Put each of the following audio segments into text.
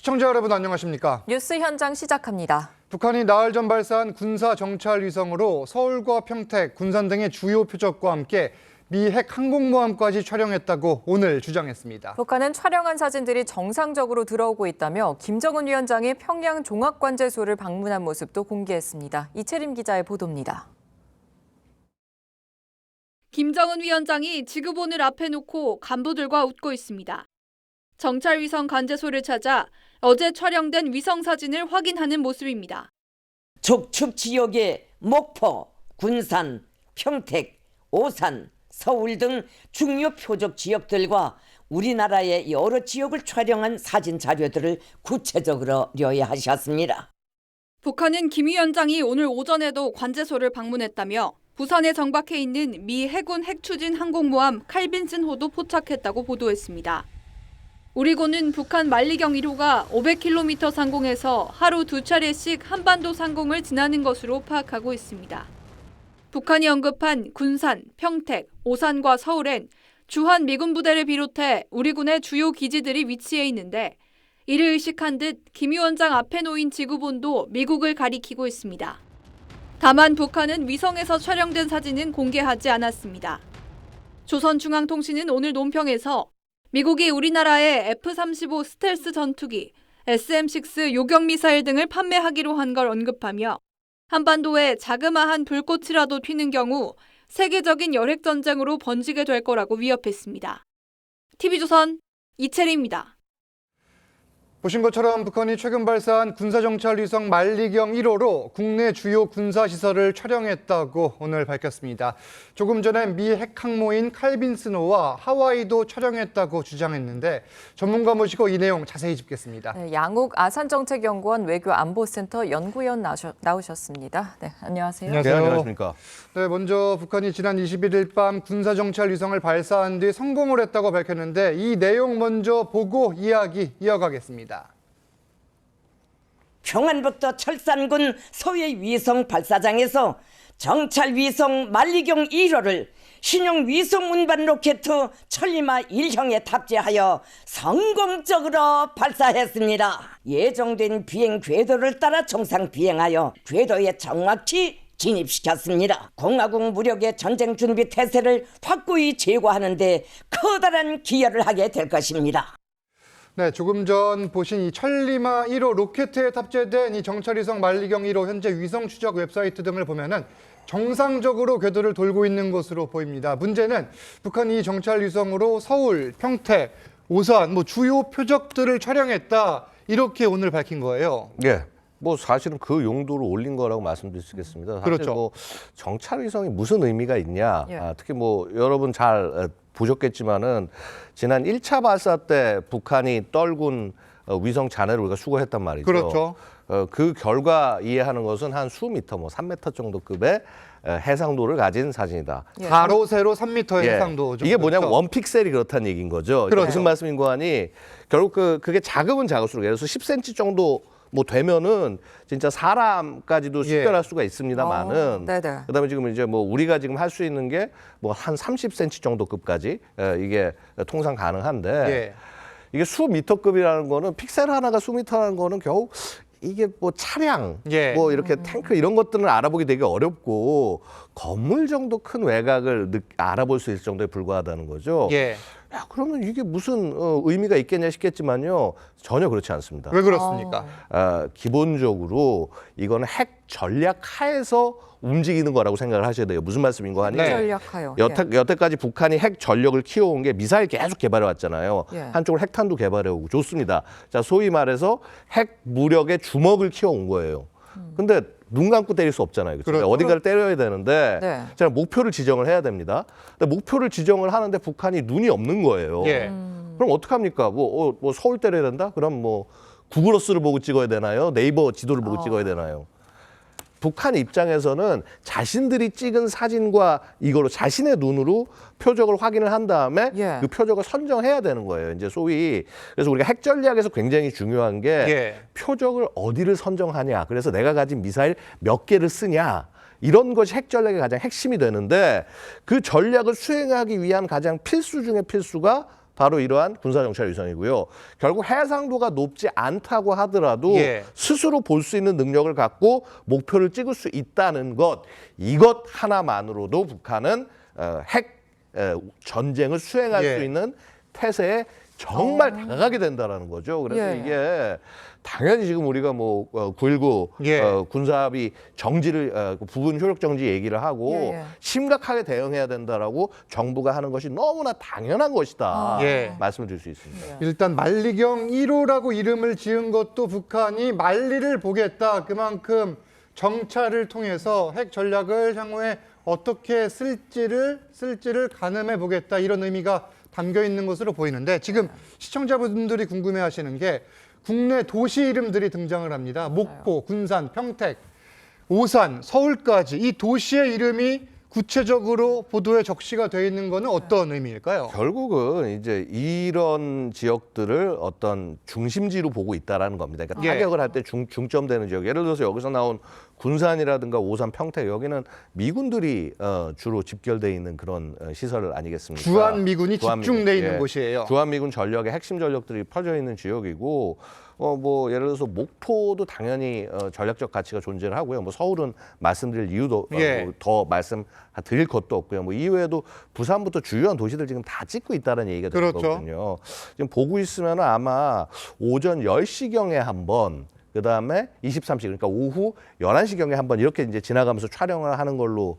시청자 여러분 안녕하십니까? 뉴스 현장 시작합니다. 북한이 나흘 전 발사한 군사 정찰 위성으로 서울과 평택, 군산 등의 주요 표적과 함께 미 핵 항공모함까지 촬영했다고 오늘 주장했습니다. 북한은 촬영한 사진들이 정상적으로 들어오고 있다며 김정은 위원장이 평양 종합관제소를 방문한 모습도 공개했습니다. 이채림 기자의 보도입니다. 김정은 위원장이 지구본을 앞에 놓고 간부들과 웃고 있습니다. 정찰위성 관제소를 찾아 어제 촬영된 위성 사진을 확인하는 모습입니다. 적축 지역의 목포, 군산, 평택, 오산, 서울 등 중요 표적 지역들과 우리나라의 여러 지역을 촬영한 사진 자료들을 구체적으로 요약하셨습니다. 북한은 김 위원장이 오늘 오전에도 관제소를 방문했다며 부산에 정박해 있는 미 해군 핵추진 항공모함 칼빈슨호도 포착했다고 보도했습니다. 우리군은 북한 만리경 1호가 500km 상공에서 하루 2차례씩 한반도 상공을 지나는 것으로 파악하고 있습니다. 북한이 언급한 군산, 평택, 오산과 서울엔 주한 미군 부대를 비롯해 우리군의 주요 기지들이 위치해 있는데 이를 의식한 듯 김 위원장 앞에 놓인 지구본도 미국을 가리키고 있습니다. 다만 북한은 위성에서 촬영된 사진은 공개하지 않았습니다. 조선중앙통신은 오늘 논평에서 미국이 우리나라에 F-35 스텔스 전투기, SM-6 요격미사일 등을 판매하기로 한 걸 언급하며 한반도에 자그마한 불꽃이라도 튀는 경우 세계적인 열핵전쟁으로 번지게 될 거라고 위협했습니다. TV조선 이채리입니다. 보신 것처럼 북한이 최근 발사한 군사정찰 위성 만리경 1호로 국내 주요 군사시설을 촬영했다고 오늘 밝혔습니다. 조금 전에 미 핵항모인 칼빈슨호와 하와이도 촬영했다고 주장했는데 전문가 모시고 이 내용 자세히 짚겠습니다. 네, 양욱 아산정책연구원 외교안보센터 연구위원 나오셨습니다. 네, 안녕하세요. 안녕하세요. 네, 안녕하십니까. 네, 먼저 북한이 지난 21일 밤 군사정찰 위성을 발사한 뒤 성공을 했다고 밝혔는데 이 내용 먼저 보고 이야기 이어가겠습니다. 평안북도 철산군 소위 위성 발사장에서 정찰 위성 만리경 1호를 신형 위성 운반 로켓 천리마 1형에 탑재하여 성공적으로 발사했습니다. 예정된 비행 궤도를 따라 정상 비행하여 궤도에 정확히 진입시켰습니다. 공화국 무력의 전쟁 준비 태세를 확고히 제고하는 데 커다란 기여를 하게 될 것입니다. 네, 조금 전 보신 이 천리마 1호 로켓에 탑재된 이 정찰위성 만리경 1호 현재 위성 추적 웹사이트 등을 보면은 정상적으로 궤도를 돌고 있는 것으로 보입니다. 문제는 북한이 이 정찰 위성으로 서울, 평택, 오산 주요 표적들을 촬영했다 이렇게 오늘 밝힌 거예요. 예. 사실은 그 용도로 올린 거라고 말씀드리겠습니다. 사실 그렇죠. 정찰 위성이 무슨 의미가 있냐. 예. 특히 여러분 잘 보셨겠지만은 지난 1차 발사 때 북한이 떨군 위성 잔해를 우리가 수거했단 말이죠. 그렇죠. 그 결과 이해하는 것은 한 수미터, 3m 정도급의 해상도를 가진 사진이다. 예. 가로, 세로 3m의 예. 해상도. 이게 뭐냐면 원픽셀이 그렇다는 얘기인 거죠. 그렇죠. 무슨 말씀인고 하니 결국 그게 작으면 작을수록 예를 들어서 10cm 정도 되면은 진짜 사람까지도 식별할 수가 있습니다만은 네네. 그다음에 지금 이제 우리가 지금 할 수 있는 게 한 30cm 정도급까지 이게 통상 가능한데 예. 이게 수미터급이라는 거는 픽셀 하나가 수미터라는 거는 겨우 이게 차량, 예. 이렇게 탱크 이런 것들은 알아보기 되게 어렵고 건물 정도 큰 외곽을 알아볼 수 있을 정도에 불과하다는 거죠. 예. 야, 그러면 이게 무슨 의미가 있겠냐 싶겠지만요. 전혀 그렇지 않습니다. 왜 그렇습니까? 기본적으로 이거는 핵 전략 하에서 움직이는 거라고 생각을 하셔야 돼요. 무슨 말씀인고 하니 네. 전략하여. 여태까지 북한이 핵 전력을 키워온 게 미사일 계속 개발해 왔잖아요. 예. 한쪽으로 핵탄도 개발해 오고 좋습니다. 자, 소위 말해서 핵 무력의 주먹을 키워온 거예요. 근데 눈 감고 때릴 수 없잖아요. 그렇죠? 그렇죠. 어딘가를 때려야 되는데 네. 자, 목표를 지정을 해야 됩니다. 근데 목표를 지정을 하는데 북한이 눈이 없는 거예요. 예. 그럼 어떡합니까? 서울 때려야 된다? 그럼 구글어스를 보고 찍어야 되나요? 네이버 지도를 보고 찍어야 되나요? 북한 입장에서는 자신들이 찍은 사진과 이걸로 자신의 눈으로 표적을 확인을 한 다음에 예. 그 표적을 선정해야 되는 거예요. 이제 소위 그래서 우리가 핵 전략에서 굉장히 중요한 게 예. 표적을 어디를 선정하냐. 그래서 내가 가진 미사일 몇 개를 쓰냐. 이런 것이 핵 전략의 가장 핵심이 되는데 그 전략을 수행하기 위한 가장 필수 중의 필수가 바로 이러한 군사정찰 위성이고요. 결국 해상도가 높지 않다고 하더라도 예. 스스로 볼 수 있는 능력을 갖고 목표를 찍을 수 있다는 것, 이것 하나만으로도 북한은 핵 전쟁을 수행할 예. 수 있는 태세에 정말 다가가게 된다라는 거죠. 그래서 예. 이게 당연히 지금 우리가 뭐 9.19 예. 군사합의 정지를 부분 효력 정지 얘기를 하고 예, 예. 심각하게 대응해야 된다라고 정부가 하는 것이 너무나 당연한 것이다. 예. 말씀을 드릴 수 있습니다. 일단 만리경 1호라고 이름을 지은 것도 북한이 만리를 보겠다. 그만큼 정찰을 통해서 핵 전략을 향후에 어떻게 쓸지를 가늠해 보겠다. 이런 의미가 담겨 있는 것으로 보이는데 지금 시청자분들이 궁금해하시는 게 국내 도시 이름들이 등장을 합니다. 목포, 군산, 평택, 오산, 서울까지 이 도시의 이름이 구체적으로 보도에 적시가 되어 있는 것은 어떤 의미일까요? 결국은 이제 이런 지역들을 어떤 중심지로 보고 있다라는 겁니다. 그러니까 예. 타격을 할 때 중점되는 지역. 예를 들어서 여기서 나온 군산이라든가 오산, 평택 여기는 미군들이 주로 집결돼 있는 그런 시설 아니겠습니까? 주한 미군이 집중돼 있는 예. 곳이에요. 주한 미군 전력의 핵심 전력들이 퍼져 있는 지역이고 뭐 예를 들어서 목포도 당연히 전략적 가치가 존재를 하고요. 뭐 서울은 말씀드릴 이유도 예. 더 말씀드릴 것도 없고요. 뭐 이외에도 부산부터 주요한 도시들 지금 다 찍고 있다는 얘기가 되는 그렇죠. 거거든요. 지금 보고 있으면 아마 오전 10시경에 한번 그다음에 23시 그러니까 오후 11시경에 한번 이렇게 이제 지나가면서 촬영을 하는 걸로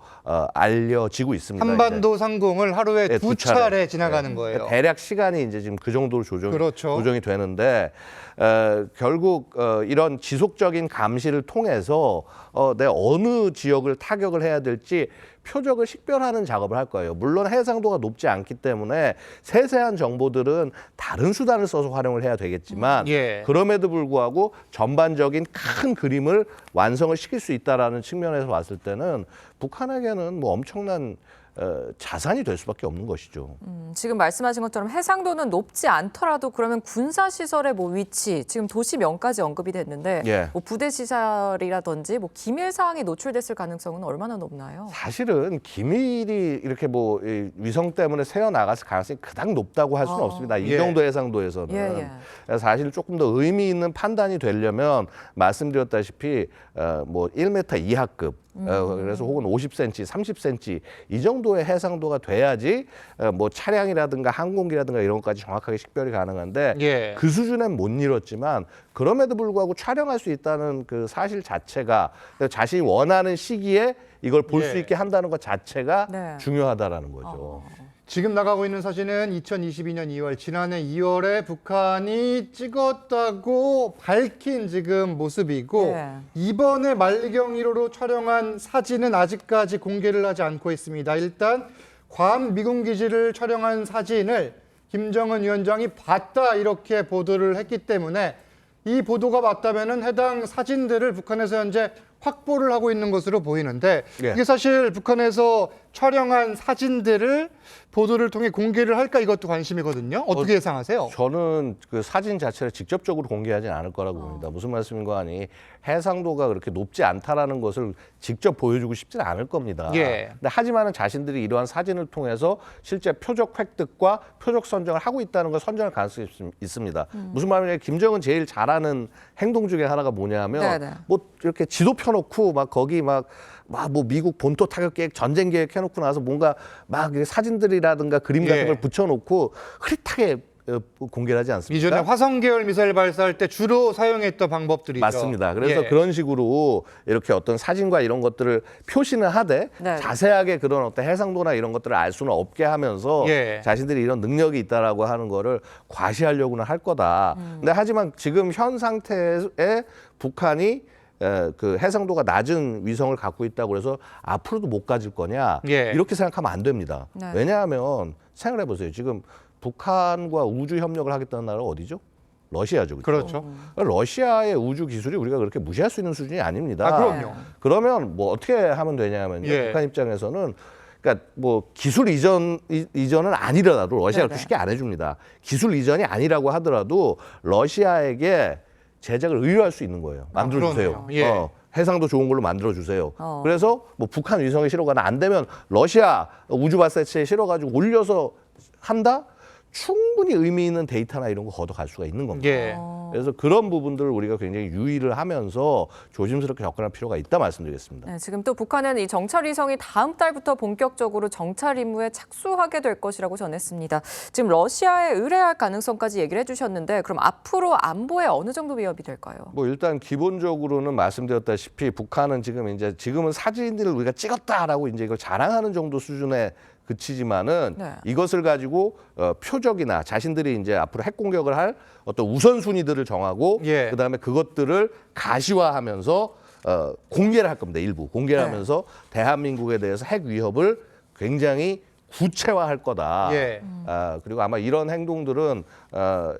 알려지고 있습니다. 한반도 상공을 하루에 네, 두 두 차례. 차례 지나가는 거예요. 그러니까 대략 시간이 이제 지금 그 정도로 그렇죠. 조정이 되는데 결국 이런 지속적인 감시를 통해서 내 어느 지역을 타격을 해야 될지 표적을 식별하는 작업을 할 거예요. 물론 해상도가 높지 않기 때문에 세세한 정보들은 다른 수단을 써서 활용을 해야 되겠지만 예. 그럼에도 불구하고 전반적인 큰 그림을 완성을 시킬 수 있다라는 측면에서 봤을 때는 북한에게는 뭐 엄청난 자산이 될 수밖에 없는 것이죠. 지금 말씀하신 것처럼 해상도는 높지 않더라도 그러면 군사 시설의 뭐 위치, 지금 도시명까지 언급이 됐는데 예. 뭐 부대 시설이라든지 뭐 기밀 사항이 노출됐을 가능성은 얼마나 높나요? 사실은 기밀이 이렇게 뭐 이 위성 때문에 새어 나갔을 가능성이 그닥 높다고 할 수는 없습니다. 이 예. 정도 해상도에서는. 예. 그래서 사실 조금 더 의미 있는 판단이 되려면 말씀드렸다시피 뭐 1m 이하급 그래서 혹은 50cm, 30cm 이 정도의 해상도가 돼야지 뭐 차량이라든가 항공기라든가 이런 것까지 정확하게 식별이 가능한데 예. 그 수준엔 못 이뤘지만 그럼에도 불구하고 촬영할 수 있다는 그 사실 자체가 자신이 원하는 시기에 이걸 볼 수 예. 있게 한다는 것 자체가 네. 중요하다라는 거죠. 지금 나가고 있는 사진은 2022년 2월, 지난해 2월에 북한이 찍었다고 밝힌 지금 모습이고 네. 이번에 만리경 1호로 촬영한 사진은 아직까지 공개를 하지 않고 있습니다. 일단 괌 미군 기지를 촬영한 사진을 김정은 위원장이 봤다 이렇게 보도를 했기 때문에 이 보도가 맞다면은 해당 사진들을 북한에서 현재 확보를 하고 있는 것으로 보이는데 예. 이게 사실 북한에서 촬영한 사진들을 보도를 통해 공개를 할까 이것도 관심이거든요. 어떻게 예상하세요? 저는 그 사진 자체를 직접적으로 공개하지는 않을 거라고 봅니다. 무슨 말씀인가 하니 해상도가 그렇게 높지 않다라는 것을 직접 보여주고 싶지는 않을 겁니다. 예. 근데 하지만은 자신들이 이러한 사진을 통해서 실제 표적 획득과 표적 선정을 하고 있다는 걸 선정할 가능성이 있습니다. 무슨 말이냐면 김정은 제일 잘하는 행동 중에 하나가 뭐냐면 네네. 뭐 이렇게 지도 펴놓고 막 거기 막 뭐 미국 본토 타격 계획, 전쟁 계획 해놓고 나서 뭔가 막 사진들이라든가 그림 같은 예. 걸 붙여놓고 흐릿하게 공개를 하지 않습니까? 이전에 화성 계열 미사일 발사할 때 주로 사용했던 방법들이죠. 맞습니다. 그래서 예. 그런 식으로 이렇게 어떤 사진과 이런 것들을 표시는 하되 네. 자세하게 그런 어떤 해상도나 이런 것들을 알 수는 없게 하면서 예. 자신들이 이런 능력이 있다라고 하는 거를 과시하려고는 할 거다. 근데 하지만 지금 현 상태에 북한이 그 해상도가 낮은 위성을 갖고 있다고 해서 앞으로도 못 가질 거냐 예. 이렇게 생각하면 안 됩니다. 네. 왜냐하면 생각해 보세요. 지금 북한과 우주 협력을 하겠다는 나라가 어디죠? 러시아죠. 그렇죠. 러시아의 우주 기술이 우리가 그렇게 무시할 수 있는 수준이 아닙니다. 아, 그럼요. 그러면 뭐 어떻게 하면 되냐면요. 예. 북한 입장에서는 그러니까 뭐 기술 이전은 아니더라도 러시아가 네네. 쉽게 안 해줍니다. 기술 이전이 아니라고 하더라도 러시아에게 제작을 의뢰할 수 있는 거예요. 만들어주세요. 그러네요. 예. 해상도 좋은 걸로 만들어주세요. 어. 그래서 뭐 북한 위성에 실어가나 안 되면 러시아 우주 발사체에 실어가지고 올려서 한다? 충분히 의미 있는 데이터나 이런 거 걷어갈 수가 있는 겁니다. 예. 그래서 그런 부분들을 우리가 굉장히 유의를 하면서 조심스럽게 접근할 필요가 있다 말씀드리겠습니다. 네, 지금 또 북한은 이 정찰 위성이 다음 달부터 본격적으로 정찰 임무에 착수하게 될 것이라고 전했습니다. 지금 러시아에 의뢰할 가능성까지 얘기를 해주셨는데 그럼 앞으로 안보에 어느 정도 위협이 될까요? 뭐 일단 기본적으로는 말씀드렸다시피 북한은 지금은 사진들을 우리가 찍었다라고 이제 이걸 자랑하는 정도 수준의 그치지만은 네. 이것을 가지고 표적이나 자신들이 이제 앞으로 핵 공격을 할 어떤 우선순위들을 정하고 예. 그다음에 그것들을 가시화하면서 공개를 할 겁니다. 일부 공개를 네. 하면서 대한민국에 대해서 핵 위협을 굉장히 구체화할 거다. 예. 그리고 아마 이런 행동들은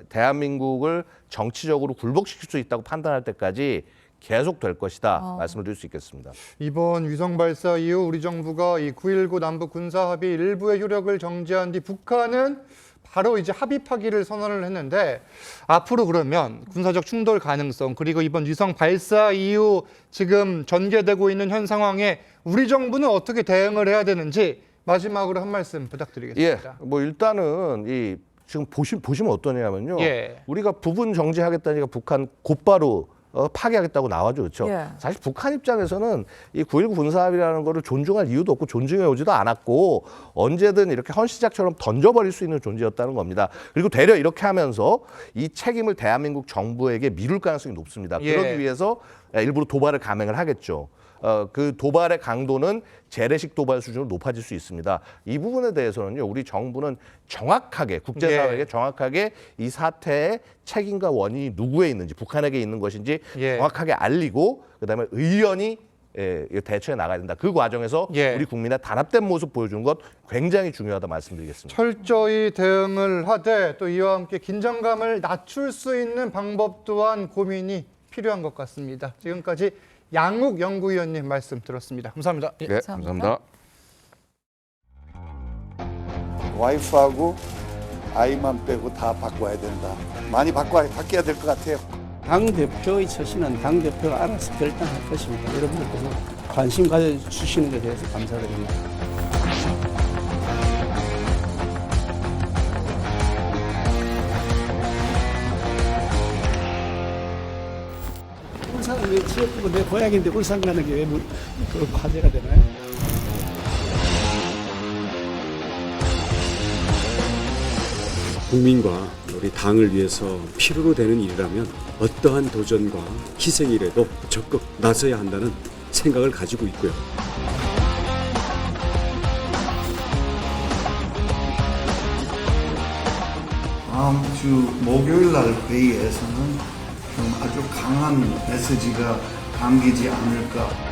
대한민국을 정치적으로 굴복시킬 수 있다고 판단할 때까지 계속 될 것이다 말씀을 드릴 수 있겠습니다. 이번 위성 발사 이후 우리 정부가 이 9.19 남북 군사 합의 일부의 효력을 정지한 뒤 북한은 바로 이제 합의하기를 선언을 했는데 앞으로 그러면 군사적 충돌 가능성 그리고 이번 위성 발사 이후 지금 전개되고 있는 현 상황에 우리 정부는 어떻게 대응을 해야 되는지 마지막으로 한 말씀 부탁드리겠습니다. 뭐 일단은 지금 보시면 어떠냐면요. 예. 우리가 부분 정지하겠다니까 북한 곧바로 파기하겠다고 나와죠. 그렇죠? 예. 사실 북한 입장에서는 이 9.19 군사합의라는 거를 존중할 이유도 없고 존중해 오지도 않았고 언제든 이렇게 헌시작처럼 던져버릴 수 있는 존재였다는 겁니다. 그리고 되려 이렇게 하면서 이 책임을 대한민국 정부에게 미룰 가능성이 높습니다. 예. 그러기 위해서 일부러 도발을 감행을 하겠죠. 그 도발의 강도는 재래식 도발 수준으로 높아질 수 있습니다. 이 부분에 대해서는요, 우리 정부는 정확하게 국제사회에 예. 정확하게 이 사태의 책임과 원인이 누구에 있는지, 북한에게 있는 것인지 예. 정확하게 알리고 그다음에 의연히 대처해 나가야 된다. 그 과정에서 예. 우리 국민의 단합된 모습 보여주는 것 굉장히 중요하다 말씀드리겠습니다. 철저히 대응을 하되 또 이와 함께 긴장감을 낮출 수 있는 방법 또한 고민이 필요한 것 같습니다. 지금까지 양욱 연구위원님 말씀 들었습니다. 감사합니다. 예. 네, 감사합니다. 와이프하고 아이만 빼고 다 바꿔야 된다. 많이 바뀌어야 될 것 같아요. 당대표의 처신은 당대표가 알아서 결단할 것입니다. 여러분들께서 관심 가져주시는 것에 대해서 감사드립니다. 울산은 왜 지역구고 내 고향인데 울산 가는 게 왜 화제가 되나요? 국민과 우리 당을 위해서 필요로 되는 일이라면 어떠한 도전과 희생이라도 적극 나서야 한다는 생각을 가지고 있고요. 다음 주 목요일 날 회의에서는 좀 아주 강한 메시지가 담기지 않을까.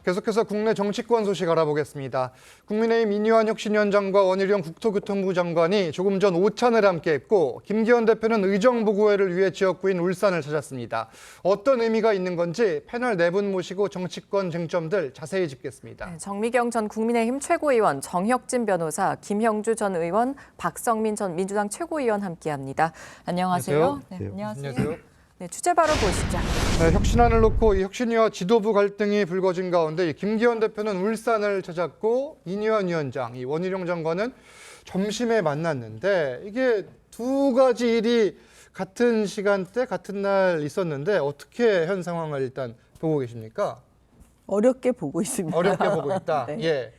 계속해서 국내 정치권 소식 알아보겠습니다. 국민의힘 이뇨한 혁신위원장과 원희룡 국토교통부 장관이 조금 전 오찬을 함께했고 김기현 대표는 의정부고회를 위해 지역구인 울산을 찾았습니다. 어떤 의미가 있는 건지 패널 4분 모시고 정치권 쟁점들 자세히 짚겠습니다. 네, 정미경 전 국민의힘 최고위원, 정혁진 변호사, 김형주 전 의원, 박성민 전 민주당 최고위원 함께합니다. 안녕하세요. 안녕하세요. 네, 안녕하세요. 네, 취재 바로 보시죠. 네, 혁신안을 놓고 이 혁신위와 지도부 갈등이 불거진 가운데 이 김기현 대표는 울산을 찾았고 이뇨한 위원장, 이 원희룡 장관은 점심에 만났는데 이게 두 가지 일이 같은 시간대, 같은 날 있었는데 어떻게 현 상황을 일단 보고 계십니까? 어렵게 보고 있습니다. 어렵게 보고 있다. 네. 예.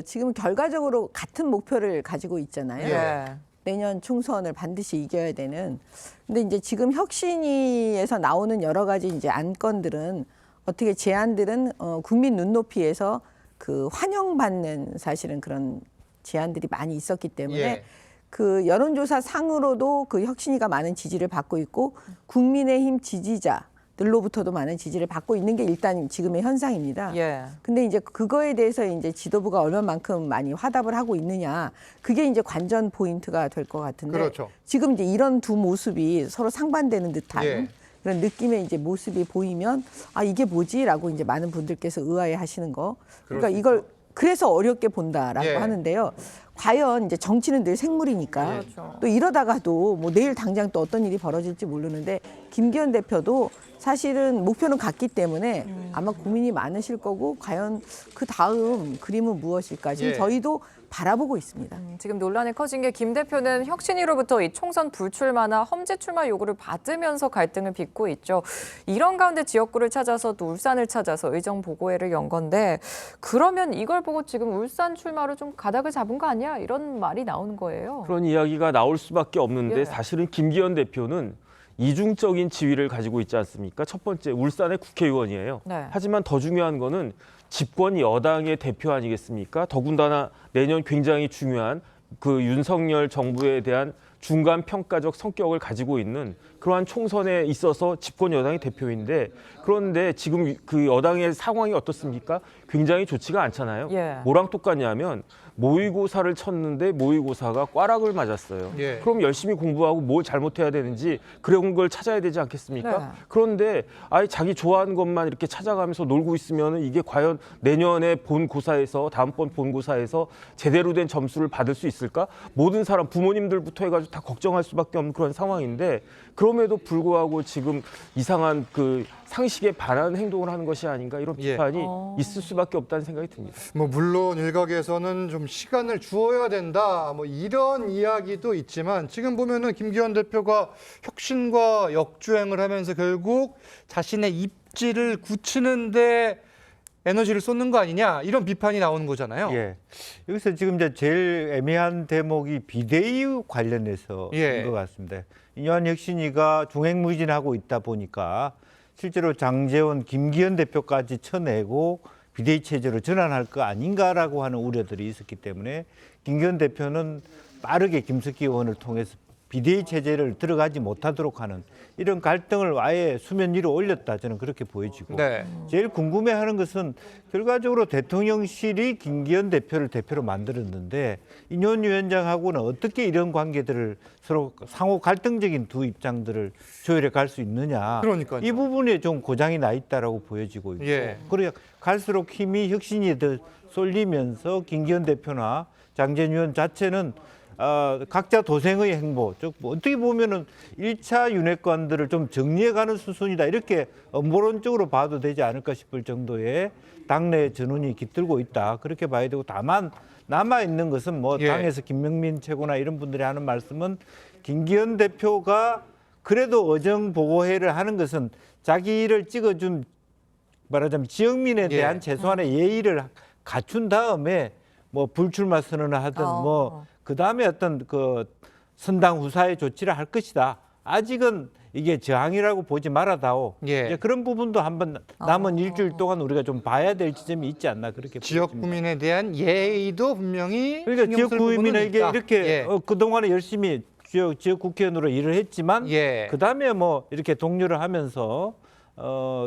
지금 결과적으로 같은 목표를 가지고 있잖아요. 예. 내년 총선을 반드시 이겨야 되는. 근데 이제 지금 혁신위에서 나오는 여러 가지 이제 안건들은 어떻게 제안들은 국민 눈높이에서 그 환영받는 사실은 그런 제안들이 많이 있었기 때문에 예. 그 여론조사 상으로도 그 혁신위가 많은 지지를 받고 있고 국민의힘 지지자들로부터도 많은 지지를 받고 있는 게 일단 지금의 현상입니다. 예. 근데 이제 그거에 대해서 이제 지도부가 얼마만큼 많이 화답을 하고 있느냐, 그게 이제 관전 포인트가 될 것 같은데. 그렇죠. 지금 이제 이런 두 모습이 서로 상반되는 듯한 예. 그런 느낌의 이제 모습이 보이면 아 이게 뭐지라고 이제 많은 분들께서 의아해하시는 거. 그러니까 그럴 수 이걸 그래서 어렵게 본다라고 예. 하는데요. 과연 이제 정치는 늘 생물이니까 그렇죠. 또 이러다가도 뭐 내일 당장 또 어떤 일이 벌어질지 모르는데 김기현 대표도 사실은 목표는 같기 때문에 아마 고민이 많으실 거고 과연 그 다음 그림은 무엇일까 지금 예. 저희도 바라보고 있습니다. 지금 논란이 커진 게 김 대표는 혁신위로부터 이 총선 불출마나 험지 출마 요구를 받으면서 갈등을 빚고 있죠. 이런 가운데 지역구를 찾아서 또 울산을 찾아서 의정 보고회를 연 건데 그러면 이걸 보고 지금 울산 출마로 좀 가닥을 잡은 거 아니야? 이런 말이 나오는 거예요. 그런 이야기가 나올 수밖에 없는데 예. 사실은 김기현 대표는 이중적인 지위를 가지고 있지 않습니까? 첫 번째 울산의 국회의원이에요. 네. 하지만 더 중요한 거는 집권 여당의 대표 아니겠습니까? 더군다나 내년 굉장히 중요한 그 윤석열 정부에 대한 중간 평가적 성격을 가지고 있는 그러한 총선에 있어서 집권 여당의 대표인데 그런데 지금 그 여당의 상황이 어떻습니까? 굉장히 좋지가 않잖아요. 예. 뭐랑 똑같냐면 모의고사를 쳤는데 모의고사가 꽈락을 맞았어요. 예. 그럼 열심히 공부하고 뭘 잘못해야 되는지 그런 걸 찾아야 되지 않겠습니까? 네. 그런데 아예 자기 좋아하는 것만 이렇게 찾아가면서 놀고 있으면 이게 과연 내년에 본고사에서 다음번 본고사에서 제대로 된 점수를 받을 수 있을까? 모든 사람 부모님들부터 해가지고 다 걱정할 수밖에 없는 그런 상황인데 그럼에도 불구하고 지금 이상한 그 상식에 반하는 행동을 하는 것이 아닌가 이런 예. 비판이 있을 수밖에 없다는 생각이 듭니다. 뭐 물론 일각에서는 좀 시간을 주어야 된다 뭐 이런 이야기도 있지만 지금 보면은 김기현 대표가 혁신과 역주행을 하면서 결국 자신의 입지를 굳히는데 에너지를 쏟는 거 아니냐 이런 비판이 나오는 거잖아요. 예. 여기서 지금 이제 제일 애매한 대목이 비대위 관련해서인 예. 것 같습니다. 이완 혁신위가 중행무진하고 있다 보니까 실제로 장제원, 김기현 대표까지 쳐내고 비대위 체제로 전환할 거 아닌가라고 하는 우려들이 있었기 때문에 김기현 대표는 빠르게 김석기 의원을 통해서 비대위 체제를 들어가지 못하도록 하는 이런 갈등을 아예 수면 위로 올렸다 저는 그렇게 보여지고 네. 제일 궁금해하는 것은 결과적으로 대통령실이 김기현 대표를 대표로 만들었는데 인현 위원장하고는 어떻게 이런 관계들을 서로 상호 갈등적인 두 입장들을 조율해 갈 수 있느냐. 그러니까요. 이 부분에 좀 고장이 나 있다라고 보여지고 있고 예. 그래 갈수록 힘이 혁신이 더 쏠리면서 김기현 대표나 장제원 의원 자체는 각자 도생의 행보, 즉 어떻게 보면은 1차 윤회관들을 좀 정리해가는 수순이다 이렇게 음모론적으로 봐도 되지 않을까 싶을 정도의 당내 전운이 깃들고 있다 그렇게 봐야 되고 다만 남아 있는 것은 뭐 예. 당에서 김명민 최고나 이런 분들이 하는 말씀은 김기현 대표가 그래도 의정 보고회를 하는 것은 자기를 찍어준 말하자면 지역민에 대한 예. 최소한의 예의를 갖춘 다음에 뭐 불출마 선언을 하든 뭐 그다음에 어떤 그 선당 후사의 조치를 할 것이다. 아직은 이게 저항이라고 보지 말아다오. 예. 이제 그런 부분도 한번 남은 일주일 동안 우리가 좀 봐야 될 지점이 있지 않나 그렇게 지역 보여집니다. 구민에 대한 예의도 분명히 그러니까 신경 지역 쓸 부분은 구민에게 있다. 이렇게 예. 그동안에 열심히 지역 국회의원으로 일을 했지만 예. 그다음에 뭐 이렇게 동료를 하면서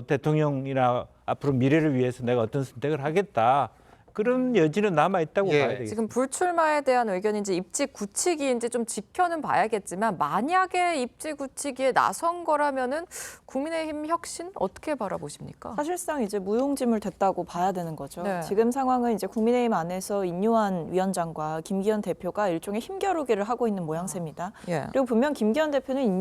대통령이나 앞으로 미래를 위해서 내가 어떤 선택을 하겠다. 그런 여지는 남아 있다고 예. 봐야 되겠습니다. 지금 불출마에 대한 의견인지 입지 굳히기인지 좀 지켜는 봐야겠지만 만약에 입지 굳히기에 나선 거라면은 국민의힘 혁신 어떻게 바라보십니까? 사실상 이제 무용지물 됐다고 봐야 되는 거죠. 네. 지금 상황은 이제 국민의힘 안에서 인요한 위원장과 김기현 대표가 일종의 힘겨루기를 하고 있는 모양새입니다. 예. 그리고 분명 김기현 대표는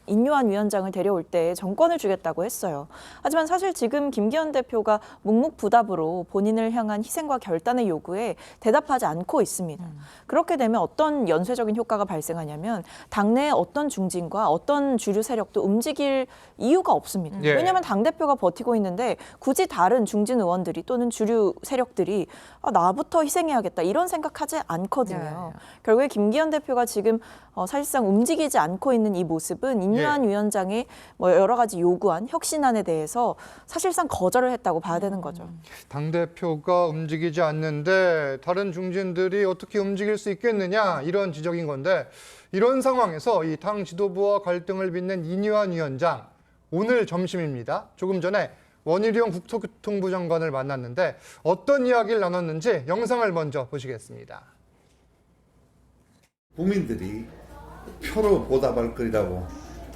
인요한 위원장을 데려올 때 정권을 주겠다고 했어요. 하지만 사실 지금 김기현 대표가 묵묵부답으로 본인을 향한 희생과 결단의 요구에 대답하지 않고 있습니다. 그렇게 되면 어떤 연쇄적인 효과가 발생하냐면 당내의 어떤 중진과 어떤 주류 세력도 움직일 이유가 없습니다. 예. 왜냐하면 당대표가 버티고 있는데 굳이 다른 중진 의원들이 또는 주류 세력들이 나부터 희생해야겠다 이런 생각하지 않거든요. 결국에 김기현 대표가 지금 사실상 움직이지 않고 있는 이 모습은 인요한 위원장의 뭐 여러 가지 요구안, 혁신안에 대해서 사실상 거절을 했다고 봐야 되는 거죠. 당대표가 움직이지 않는데 다른 중진들이 어떻게 움직일 수 있겠느냐 이런 지적인 건데 이런 상황에서 이 당 지도부와 갈등을 빚는 인요한 위원장 오늘 점심입니다. 조금 전에 원희룡 국토교통부 장관을 만났는데 어떤 이야기를 나눴는지 영상을 먼저 보시겠습니다. 국민들이 표로 보답할 거리라고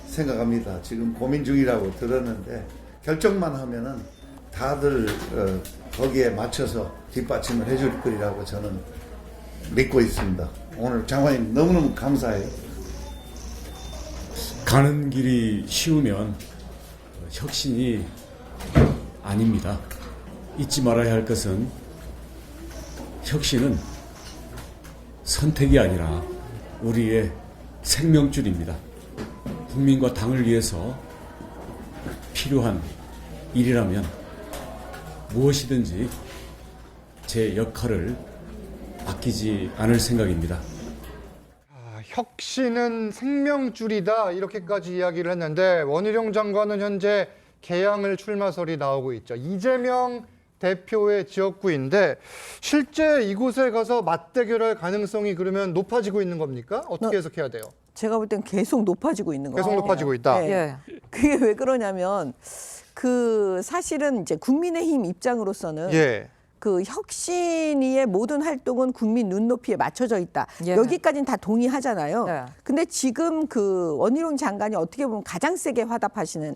생각합니다. 지금 고민 중이라고 들었는데 결정만 하면은 다들 거기에 맞춰서 뒷받침을 해줄 거리라고 저는 믿고 있습니다. 오늘 장관님 너무너무 감사해요. 가는 길이 쉬우면 혁신이 아닙니다. 잊지 말아야 할 것은 혁신은 선택이 아니라 우리의 생명줄입니다. 국민과 당을 위해서 필요한 일이라면 무엇이든지 제 역할을 아끼지 않을 생각입니다. 혁신은 생명줄이다 이렇게까지 이야기를 했는데 원희룡 장관은 현재 개항을 출마설이 나오고 있죠. 이재명 대표의 지역구인데 실제 이곳에 가서 맞대결할 가능성이 그러면 높아지고 있는 겁니까? 어떻게 해석해야 돼요? 제가 볼 땐 계속 높아지고 있는 거예요. 계속 높아지고 있다. 네. 예. 그게 왜 그러냐면 그 사실은 이제 국민의힘 입장으로서는 예. 그 혁신위의 모든 활동은 국민 눈높이에 맞춰져 있다. 예. 여기까지는 다 동의하잖아요. 네. 근데 지금 그 원희룡 장관이 어떻게 보면 가장 세게 화답하시는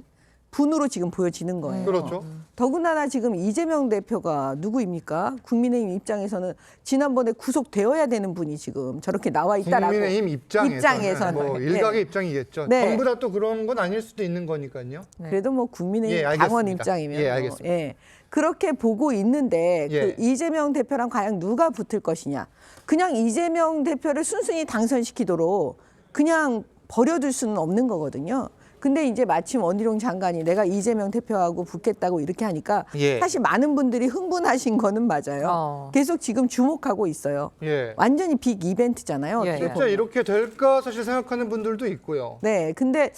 분으로 지금 보여지는 거예요. 그렇죠. 더군다나 지금 이재명 대표가 누구입니까? 국민의힘 입장에서는 지난번에 구속되어야 되는 분이 지금 저렇게 나와 있다라고. 국민의힘 입장에서는 뭐 일각의 입장이겠죠. 네. 전부 다 또 그런 건 아닐 수도 있는 거니까요. 그래도 뭐 국민의힘 예, 알겠습니다. 당원 입장이면 예, 뭐, 알겠습니다. 예. 그렇게 보고 있는데 예. 그 이재명 대표랑 과연 누가 붙을 것이냐. 그냥 이재명 대표를 순순히 당선시키도록 그냥 버려둘 수는 없는 거거든요. 근데 이제 마침 원희룡 장관이 내가 이재명 대표하고 붙겠다고 이렇게 하니까 예. 사실 많은 분들이 흥분하신 거는 맞아요. 계속 지금 주목하고 있어요. 예. 완전히 빅 이벤트잖아요. 예, 어떻게 예. 진짜 보면. 이렇게 될까 사실 생각하는 분들도 있고요. 네, 근데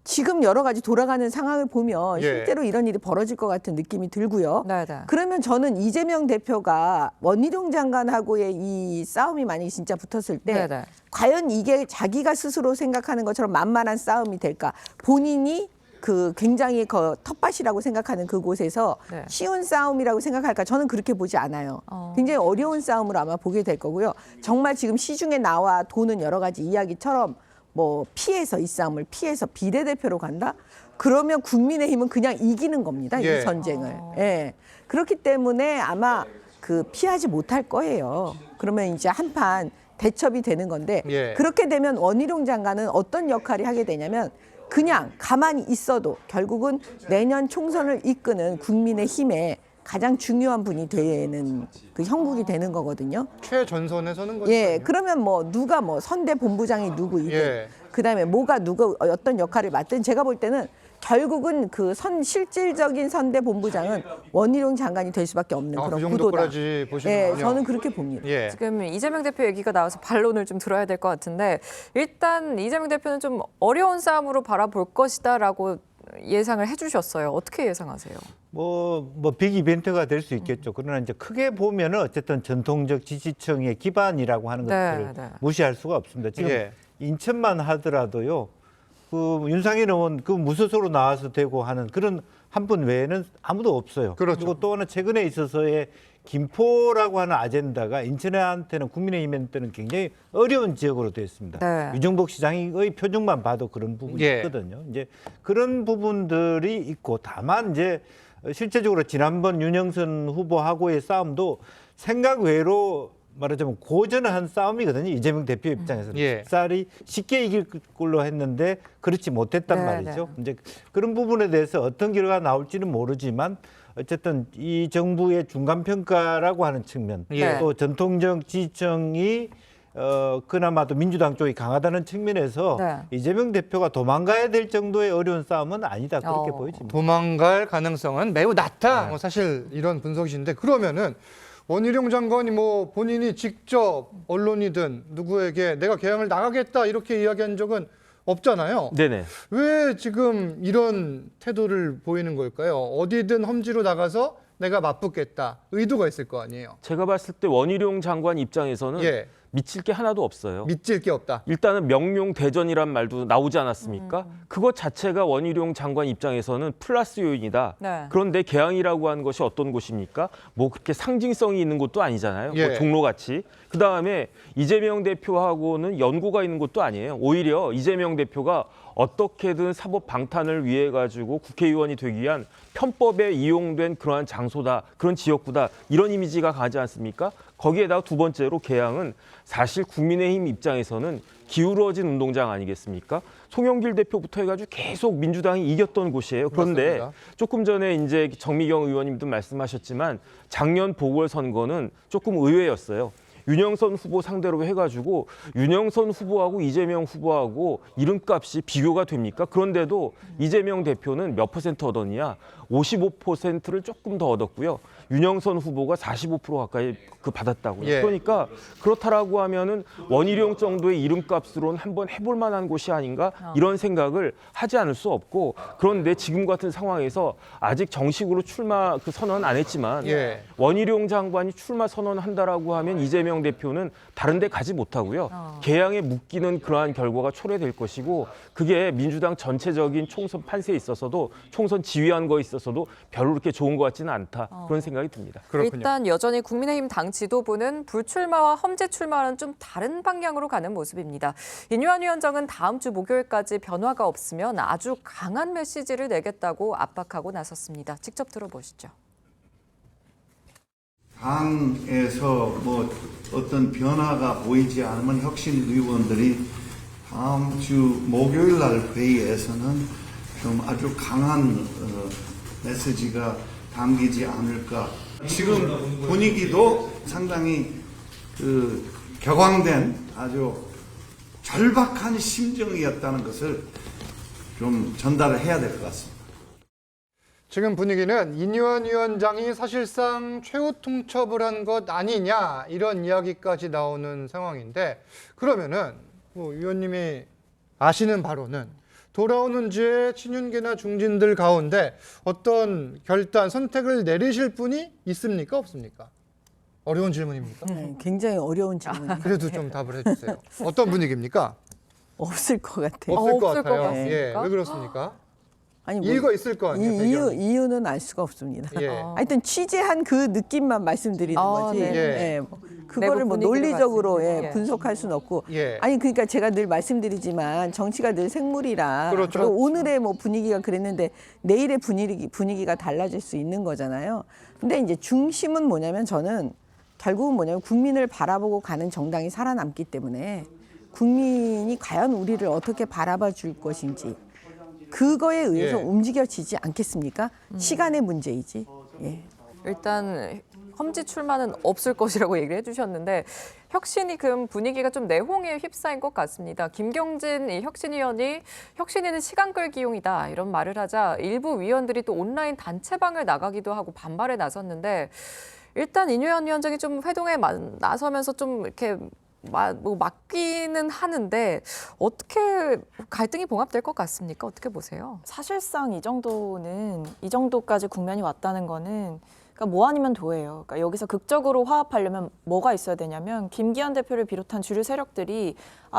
지금 여러 가지 돌아가는 상황을 보면 예. 실제로 이런 일이 벌어질 것 같은 느낌이 들고요. 네, 네. 그러면 저는 이재명 대표가 원희룡 장관하고의 이 싸움이 만약에 진짜 붙었을 때 네, 네. 과연 이게 자기가 스스로 생각하는 것처럼 만만한 싸움이 될까? 본인이 그 굉장히 그 텃밭이라고 생각하는 그곳에서 네. 쉬운 싸움이라고 생각할까? 저는 그렇게 보지 않아요. 굉장히 어려운 싸움으로 아마 보게 될 거고요. 정말 지금 시중에 나와 도는 여러 가지 이야기처럼 뭐 피해서 이 싸움을 피해서 비례대표로 간다? 그러면 국민의힘은 그냥 이기는 겁니다. 예. 이 전쟁을. 예. 그렇기 때문에 아마 그 피하지 못할 거예요. 그러면 이제 한판 대첩이 되는 건데 예. 그렇게 되면 원희룡 장관은 어떤 역할을 하게 되냐면 그냥 가만히 있어도 결국은 내년 총선을 이끄는 국민의힘의 가장 중요한 분이 되는 그 형국이 되는 거거든요. 최전선에 서는 거죠. 예, 그러면 뭐 누가 뭐 선대 본부장이 누구이든 예. 그다음에 뭐가 누가 어떤 역할을 맡든 제가 볼 때는 결국은 그 실질적인 선대 본부장은 원희룡 장관이 될 수밖에 없는 그런 그 구도다. 정도까지 보시는군요. 예, 저는 그렇게 봅니다. 예. 지금 이재명 대표 얘기가 나와서 반론을 좀 들어야 될 것 같은데 일단 이재명 대표는 좀 어려운 싸움으로 바라볼 것이다라고 예상을 해주셨어요. 어떻게 예상하세요? 뭐 빅 이벤트가 될 수 있겠죠. 그러나 이제 크게 보면은 어쨌든 전통적 지지층의 기반이라고 하는 것들을 네. 무시할 수가 없습니다. 지금 예. 인천만 하더라도요. 그 윤상현 의원 그 무소속으로 나와서 되고 하는 그런 한 분 외에는 아무도 없어요. 그렇죠. 그리고 또 하나 최근에 있어서의 김포라고 하는 아젠다가 인천한테는 국민의힘한테는 굉장히 어려운 지역으로 되어 있습니다. 네. 유정복 시장의 표정만 봐도 그런 부분이 예. 있거든요. 이제 그런 부분들이 있고 다만 이제 실제적으로 지난번 윤영선 후보하고의 싸움도 생각 외로 말하자면 고전한 싸움이거든요. 이재명 대표 입장에서는 예. 쌀이 쉽게 이길 걸로 했는데 그렇지 못했단 네, 말이죠. 이제 그런 부분에 대해서 어떤 결과가 나올지는 모르지만 어쨌든 이 정부의 중간 평가라고 하는 측면, 예. 또 전통적 지지층이 그나마도 민주당 쪽이 강하다는 측면에서 네. 이재명 대표가 도망가야 될 정도의 어려운 싸움은 아니다 그렇게 어. 보여집니다. 도망갈 가능성은 매우 낮다. 네. 뭐 사실 이런 분석이신데 그러면은 원희룡 장관이 뭐 본인이 직접 언론이든 누구에게 내가 개항을 나가겠다 이렇게 이야기한 적은 없잖아요. 네네. 왜 지금 이런 태도를 보이는 걸까요? 어디든 험지로 나가서 내가 맞붙겠다. 의도가 있을 거 아니에요. 제가 봤을 때 원희룡 장관 입장에서는 예. 미칠 게 하나도 없어요. 믿질 게 없다. 일단은 명룡대전이란 말도 나오지 않았습니까? 그것 자체가 원희룡 장관 입장에서는 플러스 요인이다. 네. 그런데 개항이라고 하는 것이 어떤 곳입니까? 뭐 그렇게 상징성이 있는 곳도 아니잖아요. 예. 뭐 종로같이. 그다음에 이재명 대표하고는 연고가 있는 곳도 아니에요. 오히려 이재명 대표가 어떻게든 사법 방탄을 위해 가지고 국회의원이 되기 위한 편법에 이용된 그러한 장소다, 그런 지역구다, 이런 이미지가 가지 않습니까? 거기에다가 두 번째로 개항은 사실 국민의힘 입장에서는 기울어진 운동장 아니겠습니까? 송영길 대표부터 해가지고 계속 민주당이 이겼던 곳이에요. 그런데 맞습니다. 조금 전에 이제 정미경 의원님도 말씀하셨지만 작년 보궐선거는 조금 의외였어요. 윤영선 후보 상대로 해가지고 윤영선 후보하고 이재명 후보하고 이름값이 비교가 됩니까? 그런데도 이재명 대표는 몇 퍼센트 얻었냐? 55%를 조금 더 얻었고요. 윤영선 후보가 45% 가까이 받았다고요. 예. 그러니까 그렇다라고 하면은 원희룡 정도의 이름값으로는 한번 해볼 만한 곳이 아닌가 이런 생각을 하지 않을 수 없고, 그런데 지금 같은 상황에서 아직 정식으로 출마 선언 안 했지만 예. 원희룡 장관이 출마 선언한다라고 하면 이재명 대표는 다른 데 가지 못하고요. 개항에 묶이는 그러한 결과가 초래될 것이고, 그게 민주당 전체적인 총선 판세에 있어서도, 총선 지휘한 거에 있어서도 별로 그렇게 좋은 것 같지는 않다. 그런 생각이 듭니다. 그렇군요. 일단 여전히 국민의힘 당 지도부는 불출마와 험지 출마와는 좀 다른 방향으로 가는 모습입니다. 인유한 위원장은 다음 주 목요일까지 변화가 없으면 아주 강한 메시지를 내겠다고 압박하고 나섰습니다. 직접 들어보시죠. 당에서 뭐 어떤 변화가 보이지 않으면 혁신 의원들이 다음 주 목요일 날 회의에서는 좀 아주 강한 메시지가 담기지 않을까. 지금 분위기도 상당히 격앙된 아주 절박한 심정이었다는 것을 좀 전달을 해야 될 것 같습니다. 지금 분위기는 인유한 위원장이 사실상 최후 통첩을 한 것 아니냐, 이런 이야기까지 나오는 상황인데, 그러면은 뭐 위원님이 아시는 바로는 돌아오는 주에 친윤계나 중진들 가운데 어떤 결단, 선택을 내리실 분이 있습니까, 없습니까? 어려운 질문입니까? 굉장히 어려운 질문이에요. 그래도 좀 답을 해주세요. 어떤 분위기입니까? 없을 것 같아요. 없을 것 없을 것 같아요. 같습니까? 예, 왜 그렇습니까? 아니, 이유가 있을 거 아니에요? 이유는 알 수가 없습니다. 예. 하여튼 취재한 그 느낌만 말씀드리는 거지. 네. 예. 예, 뭐 그거를 뭐 내부 분위기를 논리적으로 봤을 때. 분석할 수는 없고. 예. 아니 그러니까 제가 늘 말씀드리지만 정치가 늘 생물이라. 그렇죠. 그리고 오늘의 뭐 분위기가 그랬는데 내일의 분위기가 달라질 수 있는 거잖아요. 근데 이제 중심은 뭐냐면 저는 결국은 뭐냐면 국민을 바라보고 가는 정당이 살아남기 때문에 국민이 과연 우리를 어떻게 바라봐 줄 것인지 그거에 의해서 예. 움직여지지 않겠습니까? 시간의 문제이지. 예. 일단 험지 출마는 없을 것이라고 얘기를 해주셨는데, 혁신이 그 분위기가 좀 내홍에 휩싸인 것 같습니다. 김경진 혁신위원이 혁신위는 시간 끌기용이다, 이런 말을 하자 일부 위원들이 또 온라인 단체방을 나가기도 하고 반발에 나섰는데, 일단 인유한 위원장이 좀 회동에 나서면서 좀 이렇게 맡기는 하는데 어떻게 갈등이 봉합될 것 같습니까? 어떻게 보세요? 사실상 이 정도까지 국면이 왔다는 거는 그러니까 뭐 아니면 도예요. 그러니까 여기서 극적으로 화합하려면 뭐가 있어야 되냐면 김기현 대표를 비롯한 주류 세력들이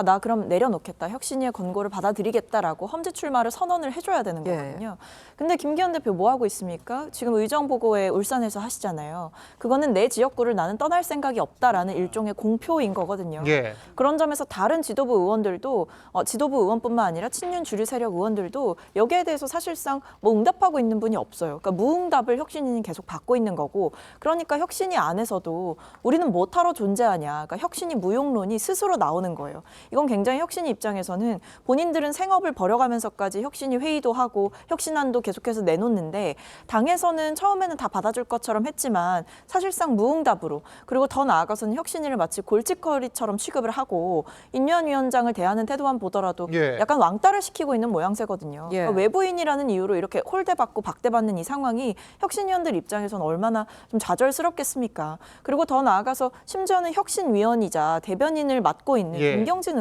나 그럼 내려놓겠다. 혁신위의 권고를 받아들이겠다라고 험지 출마를 선언을 해줘야 되는 거거든요. 근데 김기현 대표 뭐 하고 있습니까? 지금 의정보고에 울산에서 하시잖아요. 그거는 내 지역구를 나는 떠날 생각이 없다라는 일종의 공표인 거거든요. 예. 그런 점에서 다른 지도부 의원들도 지도부 의원뿐만 아니라 친윤 주류 세력 의원들도 여기에 대해서 사실상 뭐 응답하고 있는 분이 없어요. 그러니까 무응답을 혁신위는 계속 받고 있는 거고, 그러니까 혁신위 안에서도 우리는 뭐하러 존재하냐, 그러니까 혁신위 무용론이 스스로 나오는 거예요. 이건 굉장히 혁신위 입장에서는 본인들은 생업을 벌여가면서까지 혁신위 회의도 하고 혁신안도 계속해서 내놓는데, 당에서는 처음에는 다 받아줄 것처럼 했지만 사실상 무응답으로, 그리고 더 나아가서는 혁신위를 마치 골칫거리처럼 취급을 하고 인유한 위원장을 대하는 태도만 보더라도 예. 약간 왕따를 시키고 있는 모양새거든요. 예. 그러니까 외부인이라는 이유로 이렇게 홀대받고 박대받는 이 상황이 혁신위원들 입장에서는 얼마나 좀 좌절스럽겠습니까? 그리고 더 나아가서 심지어는 혁신위원이자 대변인을 맡고 있는 예. 김경진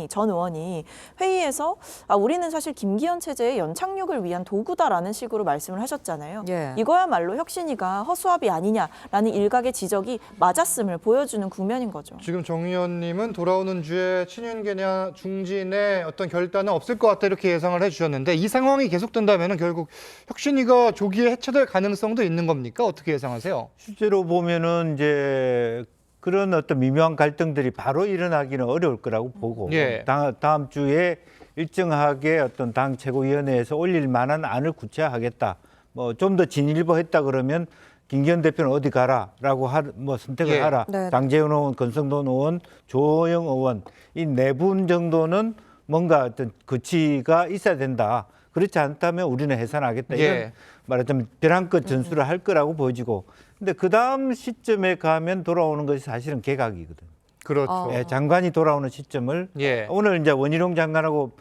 전 의원이 회의에서 우리는 사실 김기현 체제의 연착륙을 위한 도구다라는 식으로 말씀을 하셨잖아요. 예. 이거야말로 혁신위가 허수아비 아니냐라는 일각의 지적이 맞았음을 보여주는 국면인 거죠. 지금 정 의원님은 돌아오는 주에 친윤계냐 중진의 어떤 결단은 없을 것 같다 이렇게 예상을 해주셨는데 이 상황이 계속된다면 결국 혁신위가 조기에 해체될 가능성도 있는 겁니까? 어떻게 예상하세요? 실제로 보면은 이제 그런 어떤 미묘한 갈등들이 바로 일어나기는 어려울 거라고 보고 예. 다음 주에 일정하게 어떤 당 최고위원회에서 올릴 만한 안을 구체화하겠다. 뭐 좀 더 진일보했다 그러면 김기현 대표는 어디 가라라고 선택을 예. 하라. 네. 장제원 의원, 권성동 의원, 조호영 의원 이 네 분 정도는 뭔가 어떤 거치가 있어야 된다. 그렇지 않다면 우리는 해산하겠다. 이런 예. 말하자면 벼랑끝 전술을 할 거라고 보여지고. 근데 그 다음 시점에 가면 돌아오는 것이 사실은 개각이거든. 그렇죠. 예, 장관이 돌아오는 시점을 예. 오늘 이제 원희룡 장관하고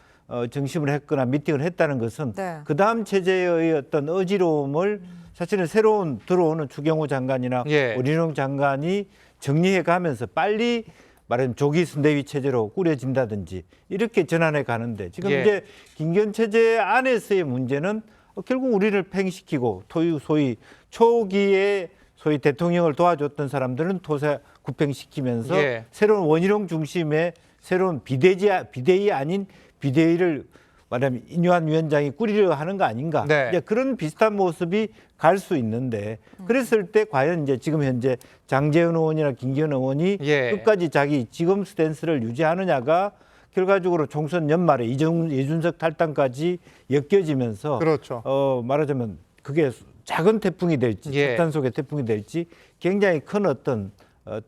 정심을 했거나 미팅을 했다는 것은 네. 그 다음 체제의 어떤 어지러움을 사실은 새로운 들어오는 추경호 장관이나 예. 원희룡 장관이 정리해 가면서 빨리 말하면 조기 선대위 체제로 꾸려진다든지 이렇게 전환해 가는데 지금 예. 이제 김기현 체제 안에서의 문제는 결국 우리를 팽시키고 소위 초기에 소위 대통령을 도와줬던 사람들은 토사 구팽시키면서 예. 새로운 원희룡 중심의 새로운 비대위 아닌 비대위를 말하면 인유한 위원장이 꾸리려 하는 거 아닌가. 네. 이제 그런 비슷한 모습이 갈 수 있는데 그랬을 때 과연 이제 지금 현재 장제원 의원이나 김기현 의원이 예. 끝까지 자기 지금 스탠스를 유지하느냐가 결과적으로 총선 연말에 이준석 탈당까지 엮여지면서 그렇죠. 말하자면 그게 작은 태풍이 될지 예. 폭탄 속의 태풍이 될지 굉장히 큰 어떤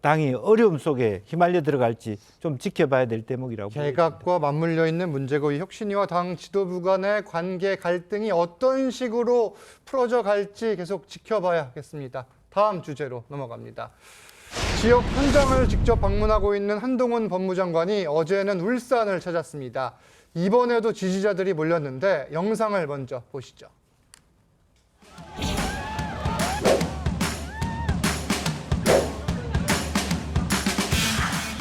당이 어려움 속에 휘말려 들어갈지 좀 지켜봐야 될 대목이라고 보입니다. 개각과 맞물려 있는 문제고 이 혁신위와 당 지도부 간의 관계 갈등이 어떤 식으로 풀어져 갈지 계속 지켜봐야 하겠습니다. 다음 주제로 넘어갑니다. 지역 현장을 직접 방문하고 있는 한동훈 법무장관이 어제는 울산을 찾았습니다. 이번에도 지지자들이 몰렸는데 영상을 먼저 보시죠.